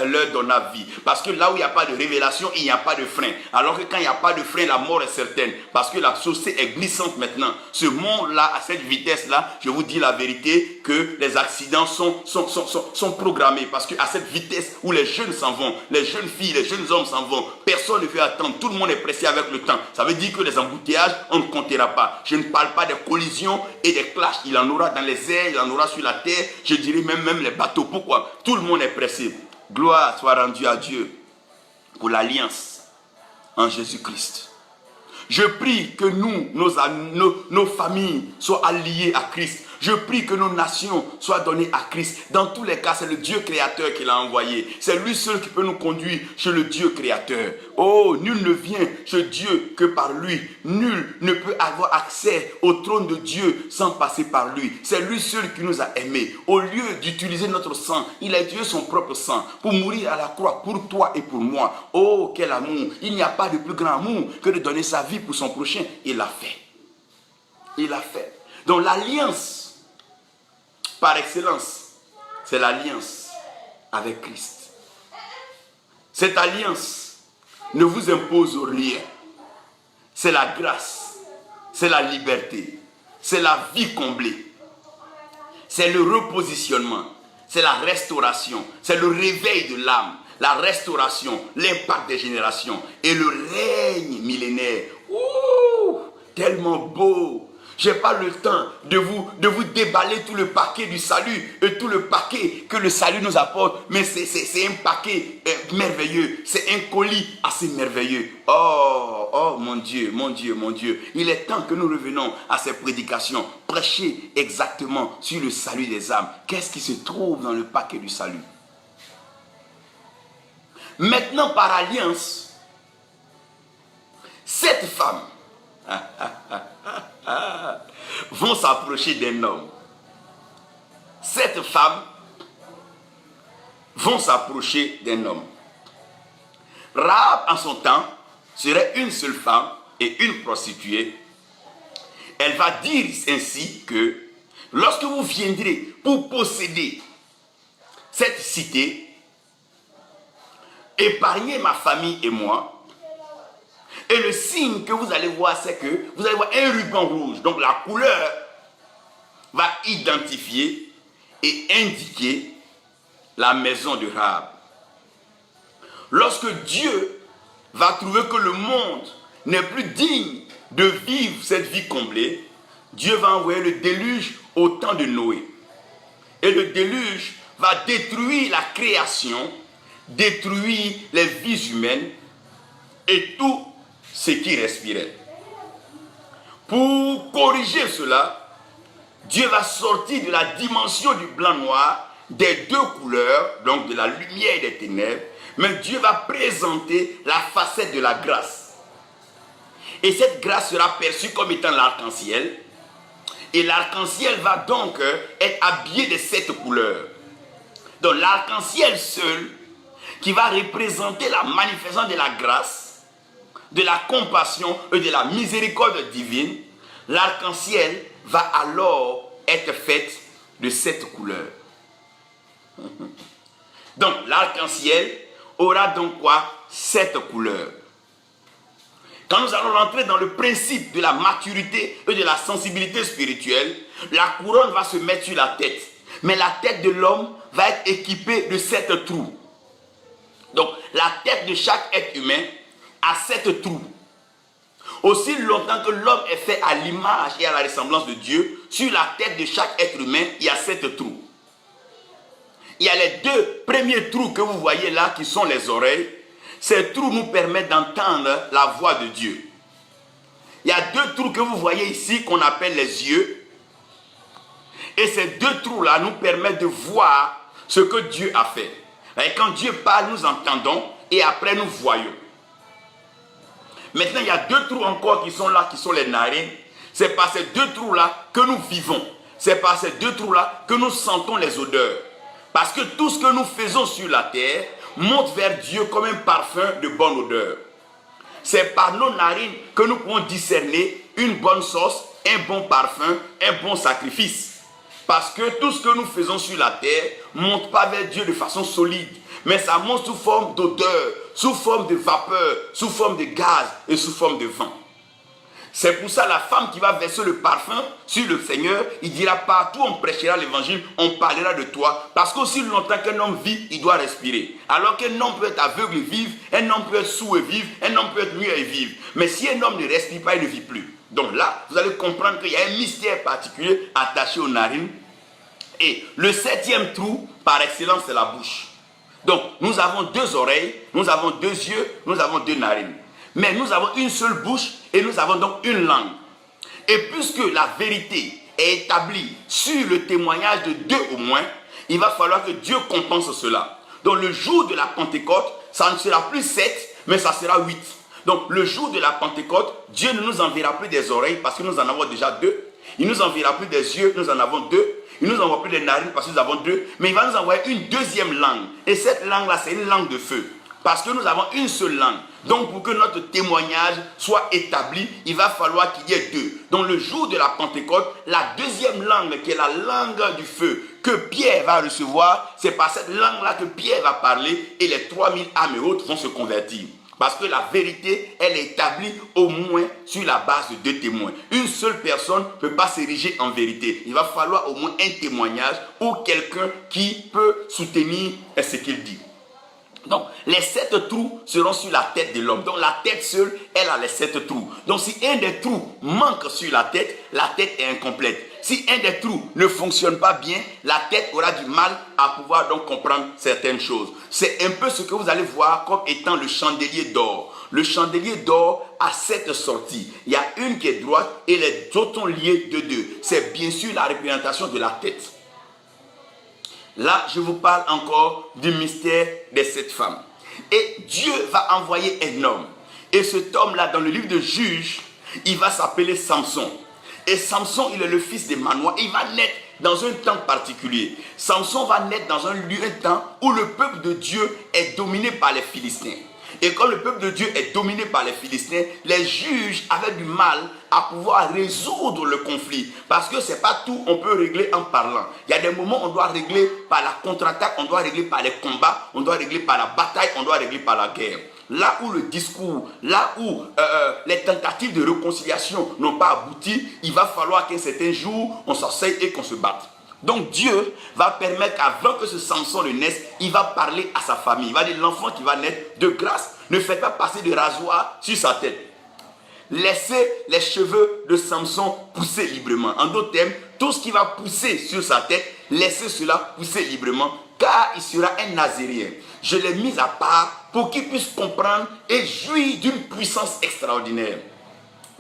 leur donna vie. Parce que là où il n'y a pas de révélation, il n'y a pas de frein. Alors que quand il n'y a pas de frein, la mort est certaine. Parce que la chaussée est glissante maintenant. Ce monde-là, à cette vitesse-là, je vous dis la vérité, que les accidents sont programmés. Parce qu'à cette vitesse où les jeunes s'en vont, les jeunes filles, les jeunes hommes s'en vont, personne ne veut attendre. Tout le monde est pressé avec le temps. Ça veut dire que les embouteillages, on ne comptera pas. Je ne parle pas des collisions et des clashs. Il en aura dans les airs, il en aura sur la terre. Je dirais même les bateaux. Pourquoi? Tout le monde est pressé. Gloire soit rendue à Dieu pour l'alliance en Jésus-Christ. Je prie que nous, nos familles soient alliées à Christ. Je prie que nos nations soient données à Christ. Dans tous les cas, c'est le Dieu créateur qui l'a envoyé. C'est lui seul qui peut nous conduire chez le Dieu créateur. Oh, nul ne vient chez Dieu que par lui. Nul ne peut avoir accès au trône de Dieu sans passer par lui. C'est lui seul qui nous a aimés. Au lieu d'utiliser notre sang, il a utilisé son propre sang pour mourir à la croix pour toi et pour moi. Oh, quel amour! Il n'y a pas de plus grand amour que de donner sa vie pour son prochain. Il l'a fait. Il l'a fait. Donc l'alliance, par excellence, c'est l'alliance avec Christ. Cette alliance ne vous impose rien. C'est la grâce, c'est la liberté, c'est la vie comblée, c'est le repositionnement, c'est la restauration, c'est le réveil de l'âme, la restauration, l'impact des générations et le règne millénaire. Ouh, tellement beau! Je n'ai pas le temps de vous déballer tout le paquet du salut et tout le paquet que le salut nous apporte. Mais c'est un paquet merveilleux. C'est un colis assez merveilleux. Oh mon Dieu, mon Dieu, mon Dieu. Il est temps que nous revenons à ces prédications. Prêcher exactement sur le salut des âmes. Qu'est-ce qui se trouve dans le paquet du salut? Maintenant, par alliance, cette femme vont s'approcher d'un homme. Cette femme vont s'approcher d'un homme. Rahab, en son temps, serait une seule femme et une prostituée. Elle va dire ainsi que lorsque vous viendrez pour posséder cette cité, épargnez ma famille et moi. Et le signe que vous allez voir, c'est que vous allez voir un ruban rouge. Donc la couleur va identifier et indiquer la maison de Rahab. Lorsque Dieu va trouver que le monde n'est plus digne de vivre cette vie comblée, Dieu va envoyer le déluge au temps de Noé. Et le déluge va détruire la création, détruire les vies humaines et tout ce qui respirait. Pour corriger cela, Dieu va sortir de la dimension du blanc-noir, des deux couleurs, donc de la lumière et des ténèbres, mais Dieu va présenter la facette de la grâce. Et cette grâce sera perçue comme étant l'arc-en-ciel, et l'arc-en-ciel va donc être habillé de 7 couleurs. Donc l'arc-en-ciel seul, qui va représenter la manifestation de la grâce, de la compassion et de la miséricorde divine, l'arc-en-ciel va alors être fait de 7 couleurs. Donc l'arc-en-ciel aura donc quoi? 7 couleurs. Quand nous allons rentrer dans le principe de la maturité et de la sensibilité spirituelle, la couronne va se mettre sur la tête. Mais la tête de l'homme va être équipée de 7 trous. Donc la tête de chaque être humain a 7 trous. Aussi longtemps que l'homme est fait à l'image et à la ressemblance de Dieu, sur la tête de chaque être humain, il y a 7 trous. Il y a les 2 premiers trous que vous voyez là, qui sont les oreilles. Ces trous nous permettent d'entendre la voix de Dieu. Il y a 2 trous que vous voyez ici, qu'on appelle les yeux. Et ces 2 trous-là nous permettent de voir ce que Dieu a fait. Et quand Dieu parle, nous entendons, et après nous voyons. Maintenant, il y a 2 trous encore qui sont là, qui sont les narines. C'est par ces 2 trous-là que nous vivons. C'est par ces 2 trous-là que nous sentons les odeurs. Parce que tout ce que nous faisons sur la terre monte vers Dieu comme un parfum de bonne odeur. C'est par nos narines que nous pouvons discerner une bonne sauce, un bon parfum, un bon sacrifice. Parce que tout ce que nous faisons sur la terre ne monte pas vers Dieu de façon solide, mais ça monte sous forme d'odeur, sous forme de vapeur, sous forme de gaz et sous forme de vent. C'est pour ça la femme qui va verser le parfum sur le Seigneur, il dira partout on prêchera l'évangile, on parlera de toi. Parce qu'aussi longtemps qu'un homme vit, il doit respirer. Alors qu'un homme peut être aveugle et vivre, un homme peut être sourd et vivre, un homme peut être muet et vivre. Mais si un homme ne respire pas, il ne vit plus. Donc là, vous allez comprendre qu'il y a un mystère particulier attaché aux narines. Et le 7e trou, par excellence, c'est la bouche. Donc nous avons 2 oreilles, nous avons 2 yeux, nous avons 2 narines. Mais nous avons une seule bouche et nous avons donc une langue. Et puisque la vérité est établi sur le témoignage de 2 au moins, il va falloir que Dieu compense cela. Donc le jour de la Pentecôte, ça ne sera plus 7, mais ça sera 8. Donc le jour de la Pentecôte, Dieu ne nous enverra plus des oreilles parce que nous en avons déjà 2. Il ne nous enverra plus des yeux, nous en avons 2. Il ne nous envoie plus des narines parce que nous avons 2. Mais il va nous envoyer une deuxième langue. Et cette langue-là, c'est une langue de feu. Parce que nous avons une seule langue. Donc pour que notre témoignage soit établi, il va falloir qu'il y ait 2. Donc le jour de la Pentecôte, la deuxième langue qui est la langue du feu que Pierre va recevoir, c'est par cette langue-là que Pierre va parler et les 3000 âmes et autres vont se convertir. Parce que la vérité, elle est établie au moins sur la base de 2 témoins. Une seule personne ne peut pas s'ériger en vérité. Il va falloir au moins un témoignage ou quelqu'un qui peut soutenir ce qu'il dit. Donc, les 7 trous seront sur la tête de l'homme. Donc, la tête seule, elle a les 7 trous. Donc, si un des trous manque sur la tête est incomplète. Si un des trous ne fonctionne pas bien, la tête aura du mal à pouvoir donc comprendre certaines choses. C'est un peu ce que vous allez voir comme étant le chandelier d'or. Le chandelier d'or a 7 sorties. Il y a une qui est droite et les autres sont liées de 2. C'est bien sûr la représentation de la tête. Là, je vous parle encore du mystère des 7 femmes. Et Dieu va envoyer un homme. Et cet homme-là, dans le livre de Juges, il va s'appeler Samson. Et Samson, il est le fils de Manoah. Il va naître dans un temps particulier. Samson va naître dans un temps où le peuple de Dieu est dominé par les Philistins. Et quand le peuple de Dieu est dominé par les Philistins, les juges avaient du mal à pouvoir résoudre le conflit. Parce que ce n'est pas tout on peut régler en parlant. Il y a des moments où on doit régler par la contre-attaque, on doit régler par les combats, on doit régler par la bataille, on doit régler par la guerre. Là où le discours, là où les tentatives de réconciliation n'ont pas abouti, il va falloir qu'un certain jour, on s'asseye et qu'on se batte. Donc Dieu va permettre qu'avant que ce Samson ne naisse, il va parler à sa famille. Il va dire, l'enfant qui va naître, de grâce, ne faites pas passer de rasoir sur sa tête. Laissez les cheveux de Samson pousser librement. En d'autres termes, tout ce qui va pousser sur sa tête, laissez cela pousser librement, car il sera un Nazaréen. Je l'ai mis à part pour qu'il puisse comprendre et jouir d'une puissance extraordinaire.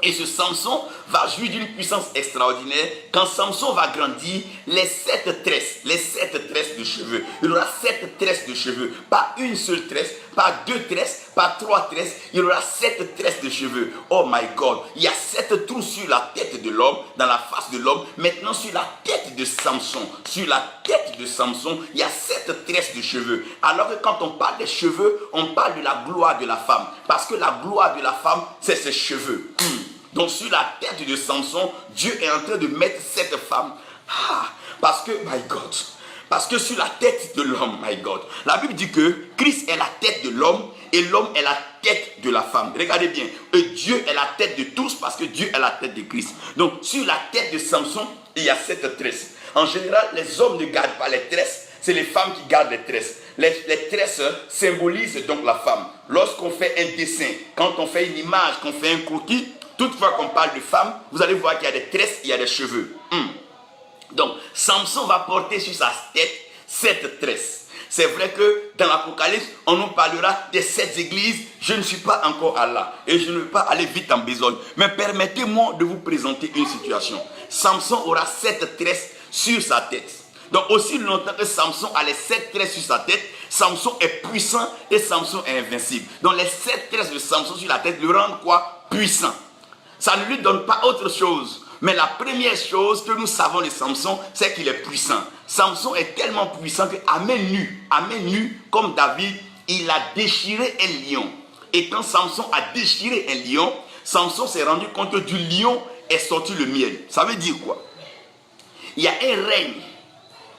Et ce Samson va jouir d'une puissance extraordinaire. Quand Samson va grandir, les 7 tresses de cheveux. Il aura 7 tresses de cheveux. Pas une seule tresse, pas 2 tresses, pas 3 tresses. Il aura 7 tresses de cheveux. Oh my God. Il y a 7 trous sur la tête de l'homme, dans la face de l'homme. Maintenant sur la tête de Samson. Sur la tête de Samson, il y a 7 tresses de cheveux. Alors que quand on parle des cheveux, on parle de la gloire de la femme. Parce que la gloire de la femme, c'est ses cheveux. Donc sur la tête de Samson, Dieu est en train de mettre cette femme. Parce que, my God, parce que sur la tête de l'homme, my God, la Bible dit que Christ est la tête de l'homme et l'homme est la tête de la femme. Regardez bien, et Dieu est la tête de tous parce que Dieu est la tête de Christ. Donc sur la tête de Samson, il y a 7 tresses. En général, les hommes ne gardent pas les tresses, c'est les femmes qui gardent les tresses. Les tresses symbolisent donc la femme. Lorsqu'on fait un dessin, quand on fait une image, qu'on fait un croquis, toutefois qu'on parle de femme, vous allez voir qu'il y a des tresses, il y a des cheveux. Donc, Samson va porter sur sa tête 7 tresses. C'est vrai que dans l'Apocalypse, on nous parlera des 7 églises. Je ne suis pas encore à là. Et je ne vais pas aller vite en besogne. Mais permettez-moi de vous présenter une situation. Samson aura 7 tresses sur sa tête. Donc, aussi longtemps que Samson a les 7 tresses sur sa tête, Samson est puissant et Samson est invincible. Donc, les 7 tresses de Samson sur la tête le rendent quoi? Puissant. Ça ne lui donne pas autre chose. Mais la première chose que nous savons de Samson, c'est qu'il est puissant. Samson est tellement puissant qu'à main nue, comme David, il a déchiré un lion. Et quand Samson a déchiré un lion, Samson s'est rendu compte que du lion est sorti le miel. Ça veut dire quoi? Il y a un règne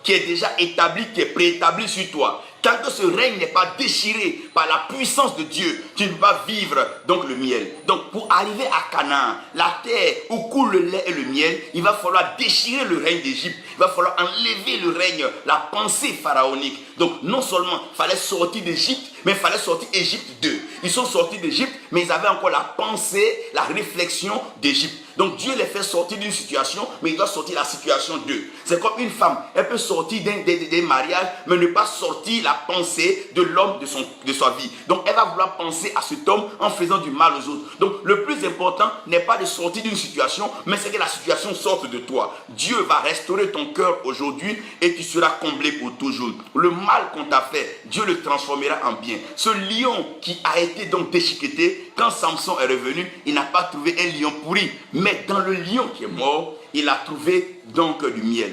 qui est déjà établi, qui est préétabli sur toi. Tant que ce règne n'est pas déchiré par la puissance de Dieu, tu ne peux pas vivre donc le miel. Donc pour arriver à Canaan, la terre où coule le lait et le miel, il va falloir déchirer le règne d'Égypte. Il va falloir enlever le règne, la pensée pharaonique. Donc non seulement il fallait sortir d'Égypte, mais il fallait sortir Égypte d'eux. Ils sont sortis d'Égypte, mais ils avaient encore la pensée, la réflexion d'Égypte. Donc Dieu les fait sortir d'une situation, mais il doit sortir la situation d'eux. C'est comme une femme, elle peut sortir d'un mariage, mais ne pas sortir la pensée de l'homme de sa vie. Donc elle va vouloir penser à cet homme en faisant du mal aux autres. Donc le plus important n'est pas de sortir d'une situation, mais c'est que la situation sorte de toi. Dieu va restaurer ton cœur aujourd'hui et tu seras comblé pour toujours. Le mal qu'on t'a fait, Dieu le transformera en bien. Ce lion qui a été donc déchiqueté, quand Samson est revenu, il n'a pas trouvé un lion pourri, mais dans le lion qui est mort, il a trouvé donc du miel.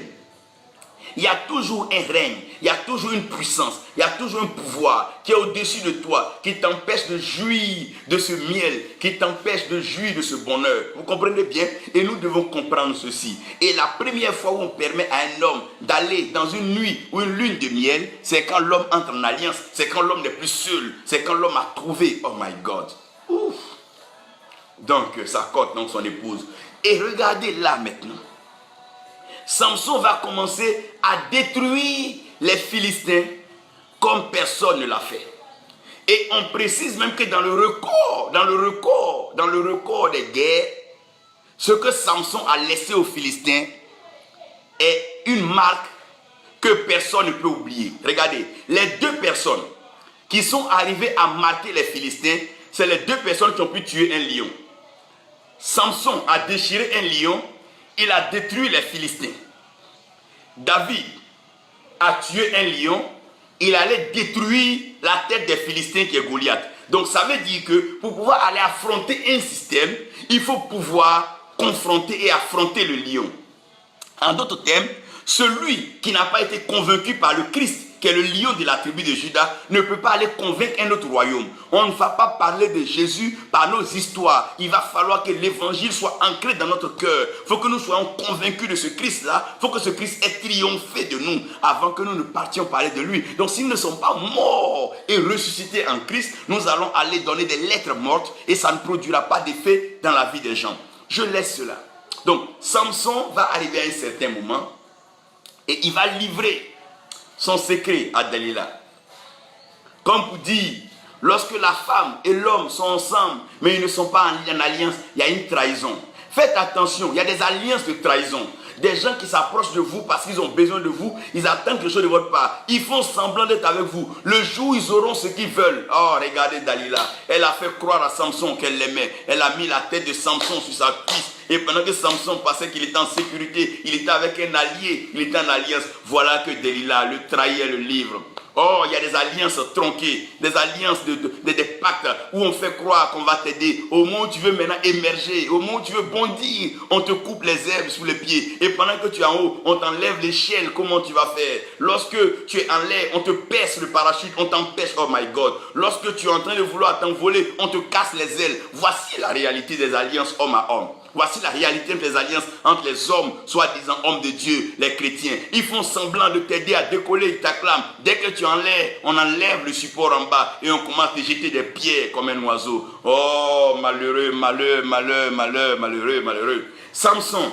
Il y a toujours un règne, il y a toujours une puissance, il y a toujours un pouvoir qui est au-dessus de toi, qui t'empêche de jouir de ce miel, qui t'empêche de jouir de ce bonheur. Vous comprenez bien? Et nous devons comprendre ceci. Et la première fois où on permet à un homme d'aller dans une nuit ou une lune de miel, c'est quand l'homme entre en alliance, c'est quand l'homme n'est plus seul, c'est quand l'homme a trouvé, oh my God. Ouf. Donc, ça cote donc son épouse. Et regardez là maintenant. Samson va commencer à détruire les Philistins comme personne ne l'a fait. Et on précise même que dans le record des guerres, ce que Samson a laissé aux Philistins est une marque que personne ne peut oublier. Regardez, les deux personnes qui sont arrivées à marquer les Philistins, c'est les deux personnes qui ont pu tuer un lion. Samson a déchiré un lion, il a détruit les Philistins. David a tué un lion, il allait détruire la tête des Philistins qui est Goliath. Donc ça veut dire que pour pouvoir aller affronter un système, il faut pouvoir confronter et affronter le lion. En d'autres termes, celui qui n'a pas été convaincu par le Christ, qui est le lion de la tribu de Juda, ne peut pas aller convaincre un autre royaume. On ne va pas parler de Jésus par nos histoires. Il va falloir que l'évangile soit ancré dans notre cœur. Il faut que nous soyons convaincus de ce Christ-là. Il faut que ce Christ ait triomphé de nous avant que nous ne partions parler de lui. Donc s'ils ne sont pas morts et ressuscités en Christ, nous allons aller donner des lettres mortes et ça ne produira pas d'effet dans la vie des gens. Je laisse cela. Donc Samson va arriver à un certain moment et il va livrer son secret à Dalila. Comme pour dire, lorsque la femme et l'homme sont ensemble, mais ils ne sont pas en alliance, il y a une trahison. Faites attention, il y a des alliances de trahison. Des gens qui s'approchent de vous parce qu'ils ont besoin de vous, ils attendent quelque chose de votre part. Ils font semblant d'être avec vous. Le jour où ils auront ce qu'ils veulent. Oh, regardez Dalila. Elle a fait croire à Samson qu'elle l'aimait. Elle a mis la tête de Samson sur sa cuisse. Et pendant que Samson pensait qu'il était en sécurité, il était avec un allié, il était en alliance. Voilà que Dalila le trahit et le livre. Oh, il y a des alliances tronquées, des alliances, des pactes où on fait croire qu'on va t'aider. Au moment où tu veux maintenant émerger, au moment où tu veux bondir, on te coupe les herbes sous les pieds. Et pendant que tu es en haut, on t'enlève l'échelle, comment tu vas faire? Lorsque tu es en l'air, on te perce le parachute, on t'empêche, oh my God. Lorsque tu es en train de vouloir t'envoler, on te casse les ailes. Voici la réalité des alliances homme à homme. Voici la réalité des alliances entre les hommes, soi-disant hommes de Dieu, les chrétiens. Ils font semblant de t'aider à décoller, ils t'acclament. Dès que tu es en l'air, on enlève le support en bas et on commence à te jeter des pierres comme un oiseau. Oh, malheureux, malheur, malheur, malheur, malheureux, malheureux. Samson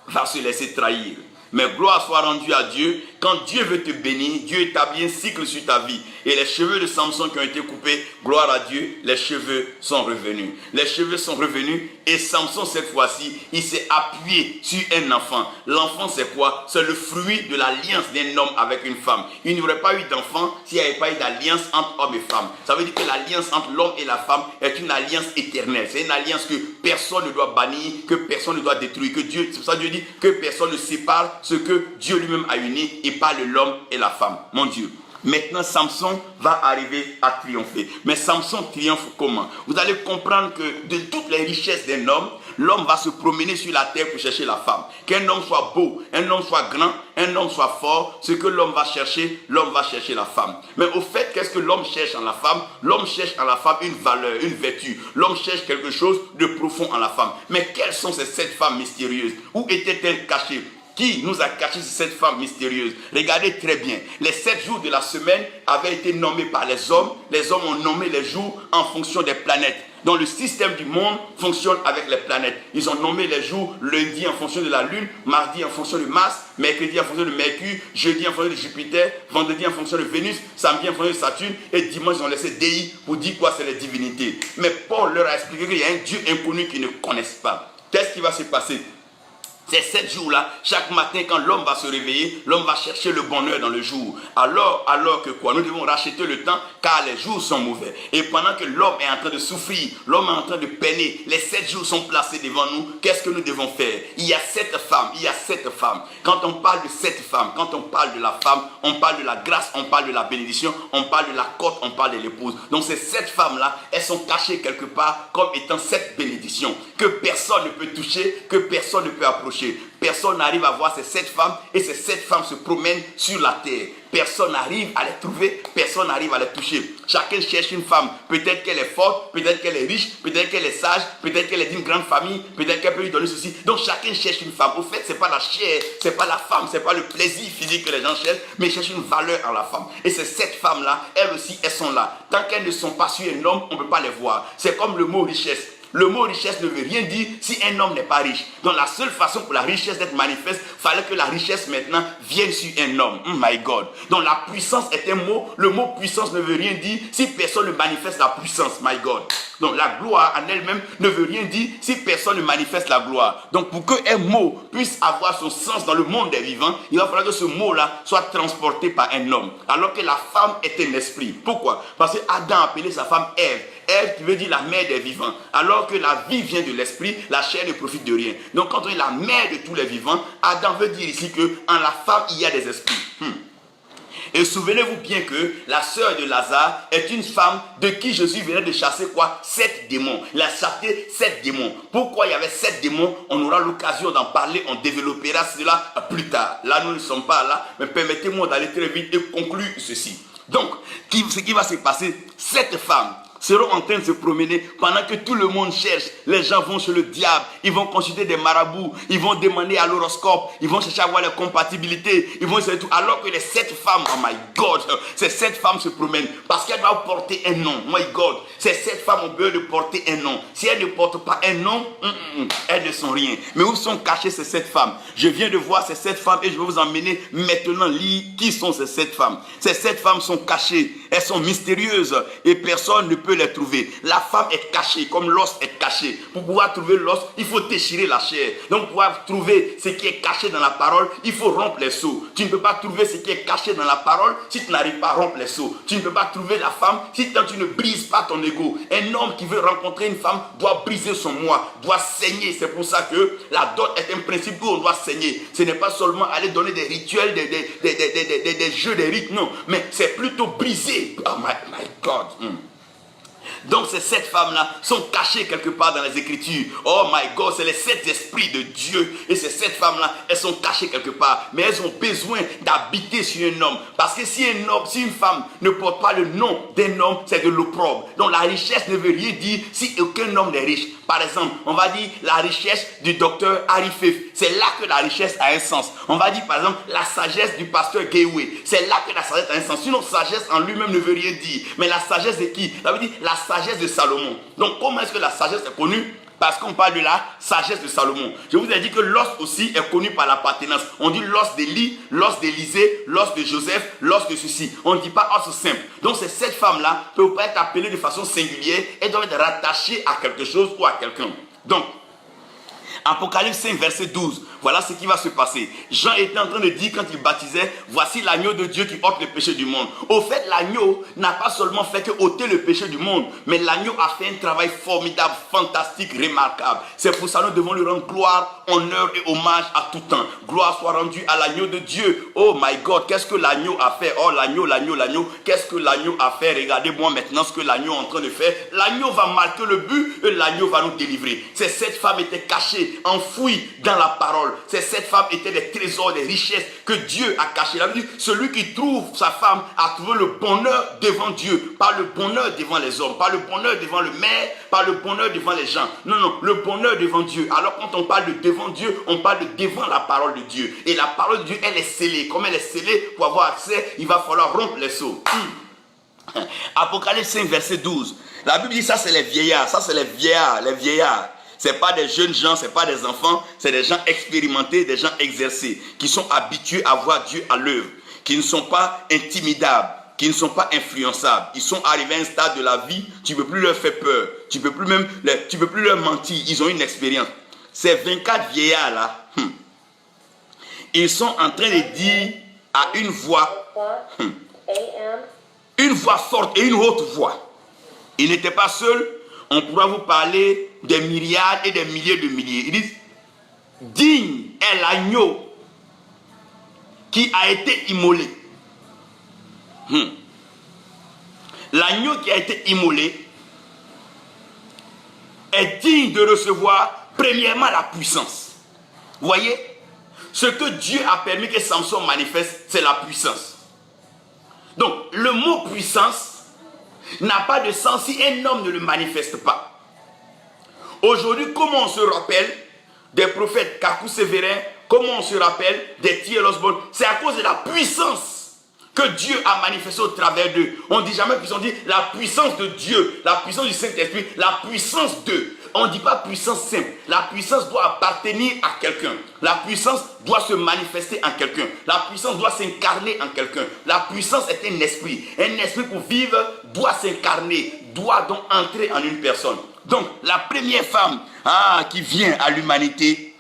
va se laisser trahir. Mais gloire soit rendue à Dieu. Quand Dieu veut te bénir, Dieu établit un cycle sur ta vie. Et les cheveux de Samson qui ont été coupés, gloire à Dieu, les cheveux sont revenus. Les cheveux sont revenus et Samson cette fois-ci, il s'est appuyé sur un enfant. L'enfant c'est quoi? C'est le fruit de l'alliance d'un homme avec une femme. Il n'y aurait pas eu d'enfant s'il n'y avait pas eu d'alliance entre homme et femme. Ça veut dire que l'alliance entre l'homme et la femme est une alliance éternelle. C'est une alliance que personne ne doit bannir, que personne ne doit détruire. Que Dieu, c'est pour ça que Dieu dit que personne ne sépare ce que Dieu lui-même a uni et pas l'homme et la femme. Mon Dieu. Maintenant, Samson va arriver à triompher. Mais Samson triomphe comment? Vous allez comprendre que de toutes les richesses d'un homme, l'homme va se promener sur la terre pour chercher la femme. Qu'un homme soit beau, un homme soit grand, un homme soit fort, ce que l'homme va chercher la femme. Mais au fait, qu'est-ce que l'homme cherche en la femme? L'homme cherche en la femme une valeur, une vertu. L'homme cherche quelque chose de profond en la femme. Mais quelles sont ces 7 femmes mystérieuses? Où étaient-elles cachées? Qui nous a caché cette femme mystérieuse? Regardez très bien. Les 7 jours de la semaine avaient été nommés par les hommes. Les hommes ont nommé les jours en fonction des planètes. Donc le système du monde fonctionne avec les planètes. Ils ont nommé les jours lundi en fonction de la lune, mardi en fonction de Mars, mercredi en fonction de Mercure, jeudi en fonction de Jupiter, vendredi en fonction de Vénus, samedi en fonction de Saturne et dimanche ils ont laissé Dei pour dire quoi c'est les divinités. Mais Paul leur a expliqué qu'il y a un Dieu inconnu qu'ils ne connaissent pas. Qu'est-ce qui va se passer? Ces 7 jours-là, chaque matin, quand l'homme va se réveiller, l'homme va chercher le bonheur dans le jour. Alors que quoi? Nous devons racheter le temps, car les jours sont mauvais. Et pendant que l'homme est en train de souffrir, l'homme est en train de peiner, les 7 jours sont placés devant nous. Qu'est-ce que nous devons faire? Il y a 7 femmes, il y a 7 femmes. Quand on parle de 7 femmes, quand on parle de la femme, on parle de la grâce, on parle de la bénédiction, on parle de la côte, on parle de l'épouse. Donc ces 7 femmes-là, elles sont cachées quelque part comme étant 7 bénédictions que personne ne peut toucher, que personne ne peut approcher. Personne n'arrive à voir ces 7 femmes et ces 7 femmes se promènent sur la terre. Personne n'arrive à les trouver, personne n'arrive à les toucher. Chacun cherche une femme. Peut-être qu'elle est forte, peut-être qu'elle est riche, peut-être qu'elle est sage, peut-être qu'elle est d'une grande famille, peut-être qu'elle peut lui donner ceci. Donc chacun cherche une femme. Au fait, ce n'est pas la chair, ce n'est pas la femme, ce n'est pas le plaisir physique que les gens cherchent, mais ils cherchent une valeur en la femme. Et ces 7 femmes-là, elles aussi, elles sont là. Tant qu'elles ne sont pas sur un homme, on ne peut pas les voir. C'est comme le mot richesse. Le mot richesse ne veut rien dire si un homme n'est pas riche. Donc la seule façon pour la richesse d'être manifeste, il fallait que la richesse maintenant vienne sur un homme. Oh my God. Donc la puissance est un mot. Le mot puissance ne veut rien dire si personne ne manifeste la puissance. My God. Donc la gloire en elle-même ne veut rien dire si personne ne manifeste la gloire. Donc pour qu'un mot puisse avoir son sens dans le monde des vivants, il va falloir que ce mot-là soit transporté par un homme. Alors que la femme est un esprit. Pourquoi? Parce que Adam appelait sa femme Ève. Ève qui veut dire la mère des vivants. Alors que la vie vient de l'esprit, la chair ne profite de rien. Donc quand on est la mère de tous les vivants, Adam veut dire ici qu'en la femme, il y a des esprits. Et souvenez-vous bien que la sœur de Lazare est une femme de qui Jésus venait de chasser quoi? 7 démons. Il a chassé 7 démons. Pourquoi il y avait 7 démons? On aura l'occasion d'en parler, on développera cela plus tard. Là, nous ne sommes pas là, mais permettez-moi d'aller très vite et conclure ceci. Donc, ce qui va se passer, 7 femmes seront en train de se promener pendant que tout le monde cherche. Les gens vont chez le diable, ils vont consulter des marabouts, ils vont demander à l'horoscope, ils vont chercher à voir les compatibilités, ils vont essayer tout. Alors que les 7 femmes, oh my God, ces 7 femmes se promènent parce qu'elles doivent porter un nom. My God, ces 7 femmes ont besoin de porter un nom. Si elles ne portent pas un nom, elles ne sont rien. Mais où sont cachées ces 7 femmes? Je viens de voir ces 7 femmes et je vais vous emmener maintenant lire qui sont ces 7 femmes. Ces 7 femmes sont cachées, elles sont mystérieuses et personne ne peut les trouver. La femme est cachée comme l'os est caché. Pour pouvoir trouver l'os, il faut déchirer la chair. Donc pour pouvoir trouver ce qui est caché dans la parole, il faut rompre les seaux. Tu ne peux pas trouver ce qui est caché dans la parole si tu n'arrives pas à rompre les seaux. Tu ne peux pas trouver la femme si tu ne brises pas ton ego. Un homme qui veut rencontrer une femme doit briser son moi, doit saigner. C'est pour ça que la dot est un principe où on doit saigner. Ce n'est pas seulement aller donner des rituels, des jeux, des rites, non. Mais c'est plutôt briser. Oh my God. Donc ces 7 femmes-là sont cachées quelque part dans les Écritures. Oh my God, c'est les 7 esprits de Dieu. Et ces 7 femmes-là, elles sont cachées quelque part. Mais elles ont besoin d'habiter sur un homme. Parce que si une femme ne porte pas le nom d'un homme, c'est de l'opprobre. Donc la richesse ne veut rien dire si aucun homme n'est riche. Par exemple, on va dire la richesse du docteur Harry Fef. C'est là que la richesse a un sens. On va dire par exemple la sagesse du pasteur Gateway. C'est là que la sagesse a un sens. Sinon, sagesse en lui-même ne veut rien dire. Mais la sagesse de qui? Ça veut dire la sagesse de Salomon. Donc comment est-ce que la sagesse est connue? Parce qu'on parle de la sagesse de Salomon. Je vous ai dit que l'os aussi est connu par l'appartenance. On dit l'os d'Élie, l'os d'Élisée, l'os de Joseph, l'os de ceci. On ne dit pas os simple. Donc ces 7 femmes-là ne peuvent pas être appelées de façon singulière. Elles doivent être rattachées à quelque chose ou à quelqu'un. Donc, Apocalypse 5, verset 12. Voilà ce qui va se passer. Jean était en train de dire quand il baptisait, voici l'agneau de Dieu qui ôte le péché du monde. Au fait, l'agneau n'a pas seulement fait que ôter le péché du monde, mais l'agneau a fait un travail formidable, fantastique, remarquable. C'est pour ça que nous devons lui rendre gloire, honneur et hommage à tout temps. Gloire soit rendue à l'agneau de Dieu. Oh my God, qu'est-ce que l'agneau a fait? Oh l'agneau. Qu'est-ce que l'agneau a fait? Regardez-moi maintenant ce que l'agneau est en train de faire. L'agneau va marquer le but et l'agneau va nous délivrer. Ces 7 femmes étaient cachées, enfouies dans la parole. Ces 7 femmes étaient des trésors, des richesses que Dieu a cachées. Celui qui trouve sa femme a trouvé le bonheur devant Dieu, pas le bonheur devant les hommes, pas le bonheur devant le maire, pas le bonheur devant les gens. Non, le bonheur devant Dieu. Alors quand on parle de devant Dieu, on parle de devant la parole de Dieu. Et la parole de Dieu, elle est scellée. Comme elle est scellée, pour avoir accès, il va falloir rompre les seaux. Apocalypse 5, verset 12. La Bible dit ça, c'est les vieillards. Ça, c'est les vieillards. Ce n'est pas des jeunes gens, ce n'est pas des enfants, c'est des gens expérimentés, des gens exercés, qui sont habitués à voir Dieu à l'œuvre, qui ne sont pas intimidables, qui ne sont pas influençables. Ils sont arrivés à un stade de la vie, tu ne peux plus leur faire peur, tu ne peux plus leur mentir, ils ont une expérience. Ces 24 vieillards-là, Ils sont en train de dire à une voix forte et une haute voix. Ils n'étaient pas seuls. On pourra vous parler des myriades et des milliers de milliers. Ils disent, digne est l'agneau qui a été immolé. L'agneau qui a été immolé est digne de recevoir premièrement la puissance. Vous voyez, ce que Dieu a permis que Samson manifeste, c'est la puissance. Donc, le mot puissance n'a pas de sens si un homme ne le manifeste pas. Aujourd'hui, comment on se rappelle des prophètes Kakou Sévérin, comment on se rappelle des T.L. Osborne? C'est à cause de la puissance que Dieu a manifesté au travers d'eux. On ne dit jamais puissance, on dit la puissance de Dieu, la puissance du Saint-Esprit, la puissance d'eux. On ne dit pas puissance simple. La puissance doit appartenir à quelqu'un. La puissance doit se manifester en quelqu'un. La puissance doit s'incarner en quelqu'un. La puissance est un esprit. Un esprit pour vivre doit s'incarner, doit donc entrer en une personne. Donc, la première femme qui vient à l'humanité,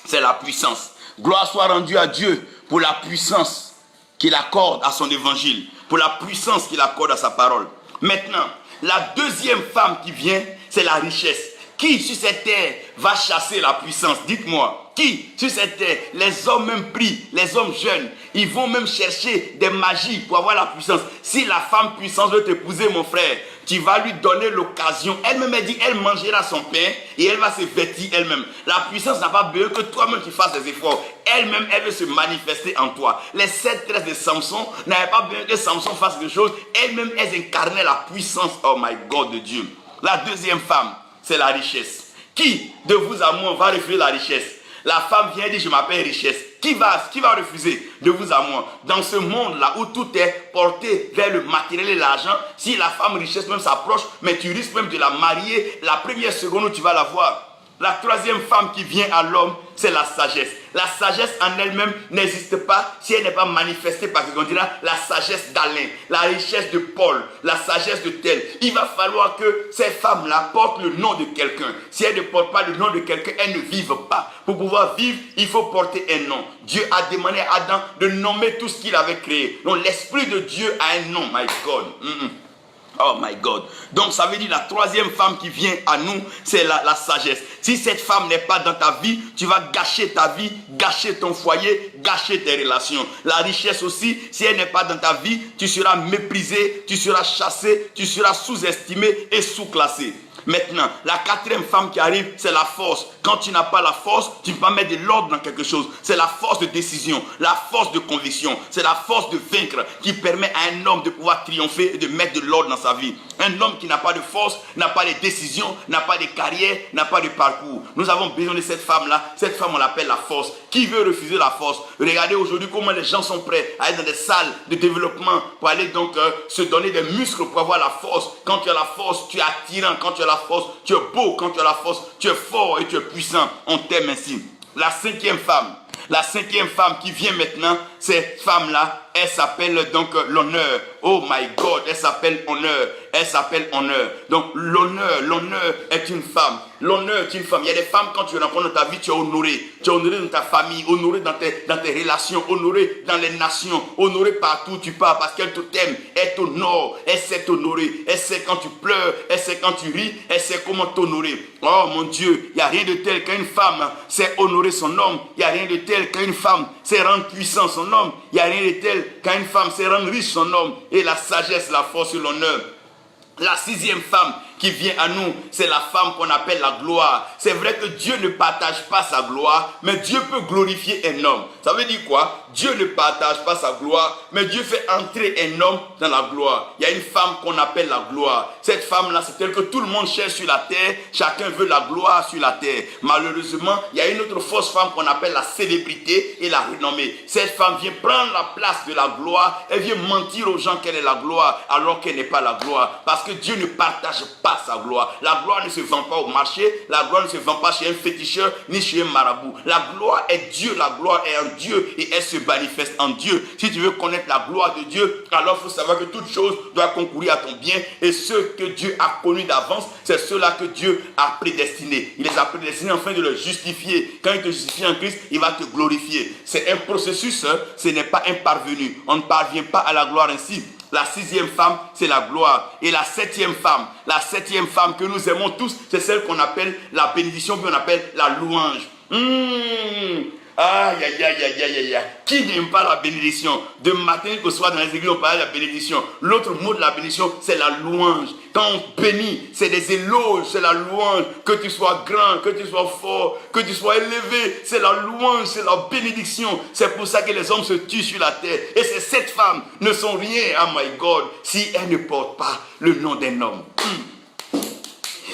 c'est la puissance. Gloire soit rendue à Dieu pour la puissance qu'il accorde à son évangile, pour la puissance qu'il accorde à sa parole. Maintenant, la deuxième femme qui vient, c'est la richesse. Qui sur cette terre va chasser la puissance? Dites-moi, qui sur cette terre? Les hommes même pris, les hommes jeunes, ils vont même chercher des magies pour avoir la puissance. Si la femme puissance veut t'épouser, mon frère, tu vas lui donner l'occasion. Elle-même, elle dit, elle mangera son pain et elle va se vêtir elle-même. La puissance n'a pas besoin que toi-même tu fasses des efforts. Elle-même, elle veut se manifester en toi. Les 7 tresses de Samson n'avaient pas besoin que Samson fasse des choses. Elle-même, elles incarnaient la puissance, oh my God, de Dieu. La deuxième femme, c'est la richesse. Qui de vous à moi va refuser la richesse? La femme vient dire, je m'appelle richesse. Qui va refuser de vous à moi? Dans ce monde-là où tout est porté vers le matériel et l'argent, si la femme richesse même s'approche, mais tu risques même de la marier la première seconde où tu vas la voir. La troisième femme qui vient à l'homme, c'est la sagesse. La sagesse en elle-même n'existe pas si elle n'est pas manifestée par ce qu'on dira la sagesse d'Alain, la richesse de Paul, la sagesse de tel. Il va falloir que ces femmes-là portent le nom de quelqu'un. Si elles ne portent pas le nom de quelqu'un, elles ne vivent pas. Pour pouvoir vivre, il faut porter un nom. Dieu a demandé à Adam de nommer tout ce qu'il avait créé. Donc l'Esprit de Dieu a un nom, my God. Oh my God. Donc ça veut dire la troisième femme qui vient à nous, c'est la sagesse. Si cette femme n'est pas dans ta vie, tu vas gâcher ta vie, gâcher ton foyer, gâcher tes relations. La richesse aussi, si elle n'est pas dans ta vie, tu seras méprisé, tu seras chassé, tu seras sous-estimé et sous-classé. Maintenant, la quatrième femme qui arrive, c'est la force. Quand tu n'as pas la force, tu ne peux pas mettre de l'ordre dans quelque chose. C'est la force de décision, la force de conviction. C'est la force de vaincre qui permet à un homme de pouvoir triompher et de mettre de l'ordre dans sa vie. Un homme qui n'a pas de force, n'a pas de décision, n'a pas de carrière, n'a pas de parcours. Nous avons besoin de cette femme-là. Cette femme, on l'appelle la force. Qui veut refuser la force? Regardez aujourd'hui comment les gens sont prêts à aller dans des salles de développement pour aller donc se donner des muscles pour avoir la force. Quand tu as la force, tu es attirant. Quand tu as la force, tu es beau. Quand tu as la force, tu es fort et tu es puissant. On t'aime ainsi. La cinquième femme qui vient maintenant, cette femme-là, elle s'appelle donc l'honneur. Oh my God, elle s'appelle honneur. Elle s'appelle honneur. Donc l'honneur est une femme. L'honneur est une femme. Il y a des femmes, quand tu rencontres dans ta vie, tu es honoré. Tu es honoré dans ta famille, honoré dans tes relations, honoré dans les nations, honoré partout où tu pars parce qu'elle t'aime, elle t'honore, elle sait t'honorer. Elle sait quand tu pleures, elle sait quand tu ris, elle sait comment t'honorer. Oh mon Dieu, il n'y a rien de tel qu'une femme sait honorer son homme. Il n'y a rien de tel qu'une femme sait rendre puissant son homme. Il n'y a rien de tel qu'une femme sait rendre riche son homme. Et la sagesse, la force et l'honneur. La sixième femme qui vient à nous, c'est la femme qu'on appelle la gloire. C'est vrai que Dieu ne partage pas sa gloire, mais Dieu peut glorifier un homme. Ça veut dire quoi? Dieu ne partage pas sa gloire, mais Dieu fait entrer un homme dans la gloire. Il y a une femme qu'on appelle la gloire. Cette femme-là, c'est telle que tout le monde cherche sur la terre. Chacun veut la gloire sur la terre. Malheureusement, il y a une autre fausse femme qu'on appelle la célébrité et la renommée. Cette femme vient prendre la place de la gloire. Elle vient mentir aux gens qu'elle est la gloire, alors qu'elle n'est pas la gloire. Parce que Dieu ne partage pas sa gloire. La gloire ne se vend pas au marché. La gloire ne se vend pas chez un féticheur ni chez un marabout. La gloire est Dieu. La gloire est un Dieu et elle se se manifeste en Dieu. Si tu veux connaître la gloire de Dieu, alors il faut savoir que toute chose doit concourir à ton bien. Et ceux que Dieu a connus d'avance, c'est ceux-là que Dieu a prédestinés. Il les a prédestinés afin de le justifier. Quand il te justifie en Christ, il va te glorifier. C'est un processus, ce n'est pas un parvenu. On ne parvient pas à la gloire ainsi. La 6e femme, c'est la gloire. Et la 7e femme que nous aimons tous, c'est celle qu'on appelle la bénédiction, puis on appelle la louange. Aïe, aïe, aïe, aïe, aïe, aïe. Qui n'aime pas la bénédiction? De matin qu'au soir dans les églises, on parle de la bénédiction. L'autre mot de la bénédiction, c'est la louange. Quand on bénit, c'est des éloges, c'est la louange. Que tu sois grand, que tu sois fort, que tu sois élevé, c'est la louange, c'est la bénédiction. C'est pour ça que les hommes se tuent sur la terre. Et ces 7 femmes ne sont rien, oh my God, si elles ne portent pas le nom d'un homme.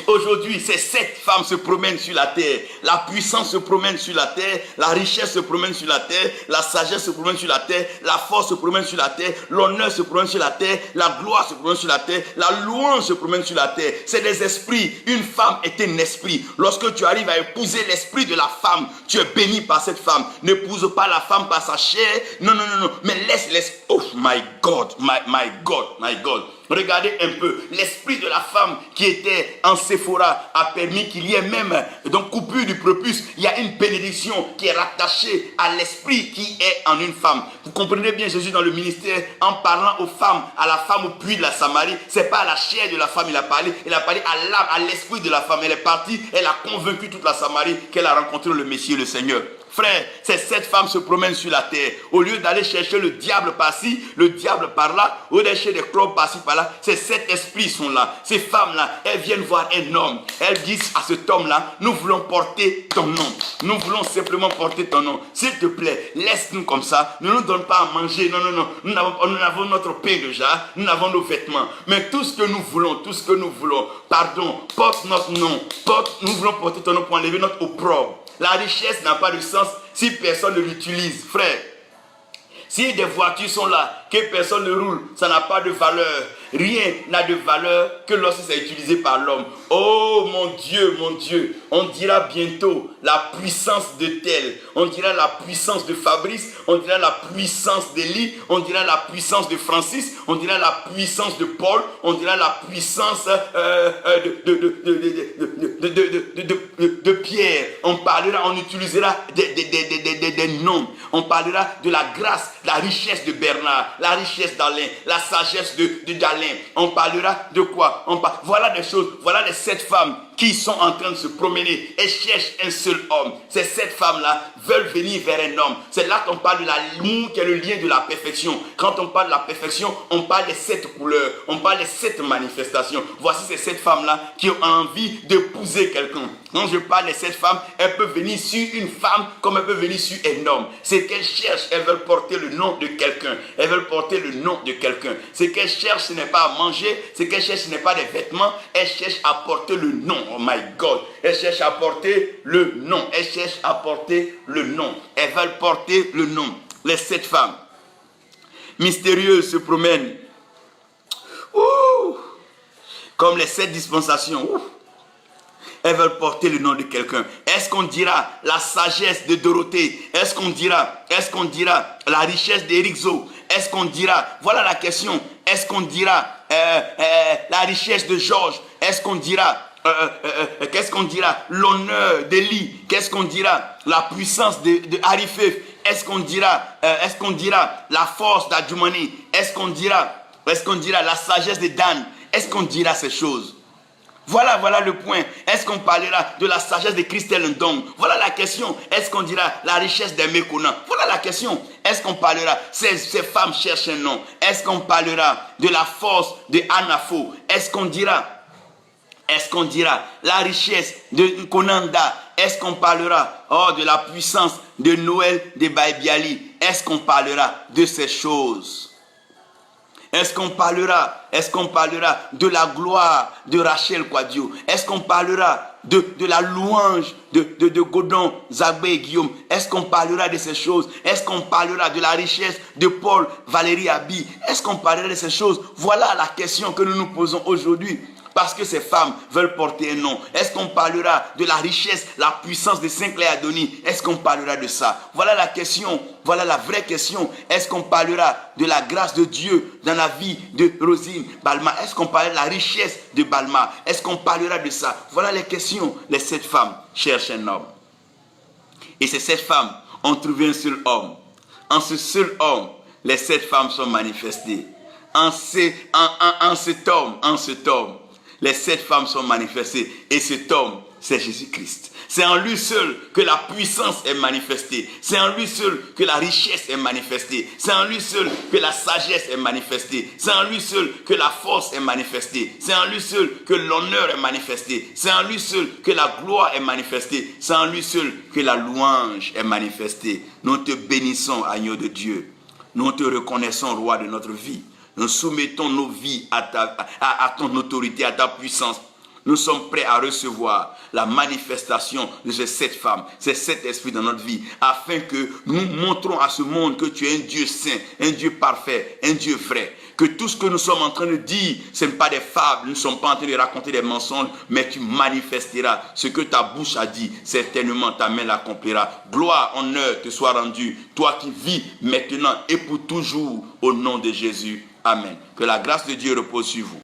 Aujourd'hui, ces 7 femmes se promènent sur la terre. La puissance se promène sur la terre. La richesse se promène sur la terre. La sagesse se promène sur la terre. La force se promène sur la terre. L'honneur se promène sur la terre. La gloire se promène sur la terre. La louange se promène sur la terre. C'est des esprits. Une femme est un esprit. Lorsque tu arrives à épouser l'esprit de la femme, tu es béni par cette femme. N'épouse pas la femme par sa chair. Non, non, non, non. Mais laisse l'esprit. Oh my God, my God, my God. Regardez un peu, l'esprit de la femme qui était en Séphora a permis qu'il y ait même, donc coupure du prépuce, il y a une bénédiction qui est rattachée à l'esprit qui est en une femme. Vous comprenez bien Jésus dans le ministère, en parlant aux femmes, à la femme au puits de la Samarie, c'est pas à la chair de la femme il a parlé à l'âme, à l'esprit de la femme. Elle est partie, elle a convaincu toute la Samarie qu'elle a rencontré le Messie, le Seigneur. Frère, ces 7 femmes se promènent sur la terre. Au lieu d'aller chercher le diable par-ci, le diable par-là, au lieu d'aller chercher des crobes par-ci, par-là, ces 7 esprits sont là. Ces femmes-là, elles viennent voir un homme. Elles disent à cet homme-là, nous voulons porter ton nom. Nous voulons simplement porter ton nom. S'il te plaît, laisse-nous comme ça. Ne nous donne pas à manger. Non, non, non. Nous avons notre pain déjà. Nous avons nos vêtements. Mais tout ce que nous voulons, pardon, porte notre nom. Nous voulons porter ton nom pour enlever notre opprobre. La richesse n'a pas de sens si personne ne l'utilise, frère. Si des voitures sont là, que personne ne roule, ça n'a pas de valeur. Rien n'a de valeur que lorsque c'est utilisé par l'homme. Oh mon Dieu, on dira bientôt la puissance de tel, on dira la puissance de Fabrice, on dira la puissance d'Élie, on dira la puissance de Francis, on dira la puissance de Paul, on dira la puissance de Pierre. On parlera, on utilisera des noms. On parlera de la grâce, la richesse de Bernard, la richesse d'Alain, la sagesse d'Alain. On parlera de quoi? Voilà des choses, voilà les 7 femmes qui sont en train de se promener et cherchent un seul homme. Ces 7 femmes-là veulent venir vers un homme. C'est là qu'on parle de l'amour qui est le lien de la perfection. Quand on parle de la perfection, on parle des 7 couleurs, on parle des 7 manifestations. Voici ces 7 femmes-là qui ont envie d'épouser quelqu'un. Quand je parle des 7 femmes, elles peuvent venir sur une femme comme elles peuvent venir sur un homme. C'est qu'elles cherchent, elles veulent porter le nom de quelqu'un. Elles veulent porter le nom de quelqu'un. Ce qu'elles cherchent, ce n'est pas à manger. Ce qu'elles cherchent, ce n'est pas des vêtements. Elles cherchent à porter le nom. Oh my God. Elles cherchent à porter le nom. Elles cherchent à porter le nom. Elles veulent porter le nom. Les 7 femmes mystérieuses se promènent. Ouh, comme les 7 dispensations. Ouh. Elles veulent porter le nom de quelqu'un. Est-ce qu'on dira la sagesse de Dorothée? Est-ce qu'on dira la richesse d'Éric Zo? Est-ce qu'on dira, voilà la question, est-ce qu'on dira la richesse de Georges? Est-ce qu'on dira, qu'est-ce qu'on dira l'honneur d'Élie? Qu'est-ce qu'on dira la puissance de Arifef? Est-ce qu'on dira la force d'Adjumani? Est-ce qu'on dira la sagesse de Dan? Est-ce qu'on dira ces choses? Voilà le point. Est-ce qu'on parlera de la sagesse de Christelle Ndong? Voilà la question. Est-ce qu'on dira la richesse des Méconan? Voilà la question. Est-ce qu'on parlera, ces femmes cherchent un nom. Est-ce qu'on parlera de la force de Anafo? Est-ce qu'on dira la richesse de Konanda? Est-ce qu'on parlera de la puissance de Noël de Baïbiali? Est-ce qu'on parlera de ces choses? Est-ce qu'on parlera de la gloire de Rachel Kouadio? Est-ce qu'on parlera de la louange de Godon, Zagbe et Guillaume? Est-ce qu'on parlera de ces choses? Est-ce qu'on parlera de la richesse de Paul, Valérie Abi? Est-ce qu'on parlera de ces choses? Voilà la question que nous nous posons aujourd'hui. parce que ces femmes veulent porter un nom? Est-ce qu'on parlera de la richesse, la puissance de Saint Clair Adonis? Est-ce qu'on parlera de ça? Voilà la question, voilà la vraie question. Est-ce qu'on parlera de la grâce de Dieu dans la vie de Rosine Balma? Est-ce qu'on parlera de la richesse de Balma? Est-ce qu'on parlera de ça? Voilà les questions. Les 7 femmes cherchent un homme. Et ces 7 femmes ont trouvé un seul homme. En ce seul homme, les 7 femmes sont manifestées. En cet homme, les 7 femmes sont manifestées. Et cet homme, c'est Jésus-Christ. C'est en lui seul que la puissance est manifestée. C'est en lui seul que la richesse est manifestée. C'est en lui seul que la sagesse est manifestée. C'est en lui seul que la force est manifestée. C'est en lui seul que l'honneur est manifesté. C'est en lui seul que la gloire est manifestée. C'est en lui seul que la louange est manifestée. Nous te bénissons, agneau de Dieu. Nous te reconnaissons, roi de notre vie. Nous soumettons nos vies à ton autorité, à ta puissance. Nous sommes prêts à recevoir la manifestation de ces 7 femmes, ces 7 esprits dans notre vie, afin que nous montrons à ce monde que tu es un Dieu saint, un Dieu parfait, un Dieu vrai. Que tout ce que nous sommes en train de dire, ce n'est pas des fables, nous ne sommes pas en train de raconter des mensonges, mais tu manifesteras ce que ta bouche a dit, certainement ta main l'accomplira. Gloire, honneur te soit rendu, toi qui vis maintenant et pour toujours, au nom de Jésus. Amen. Que la grâce de Dieu repose sur vous.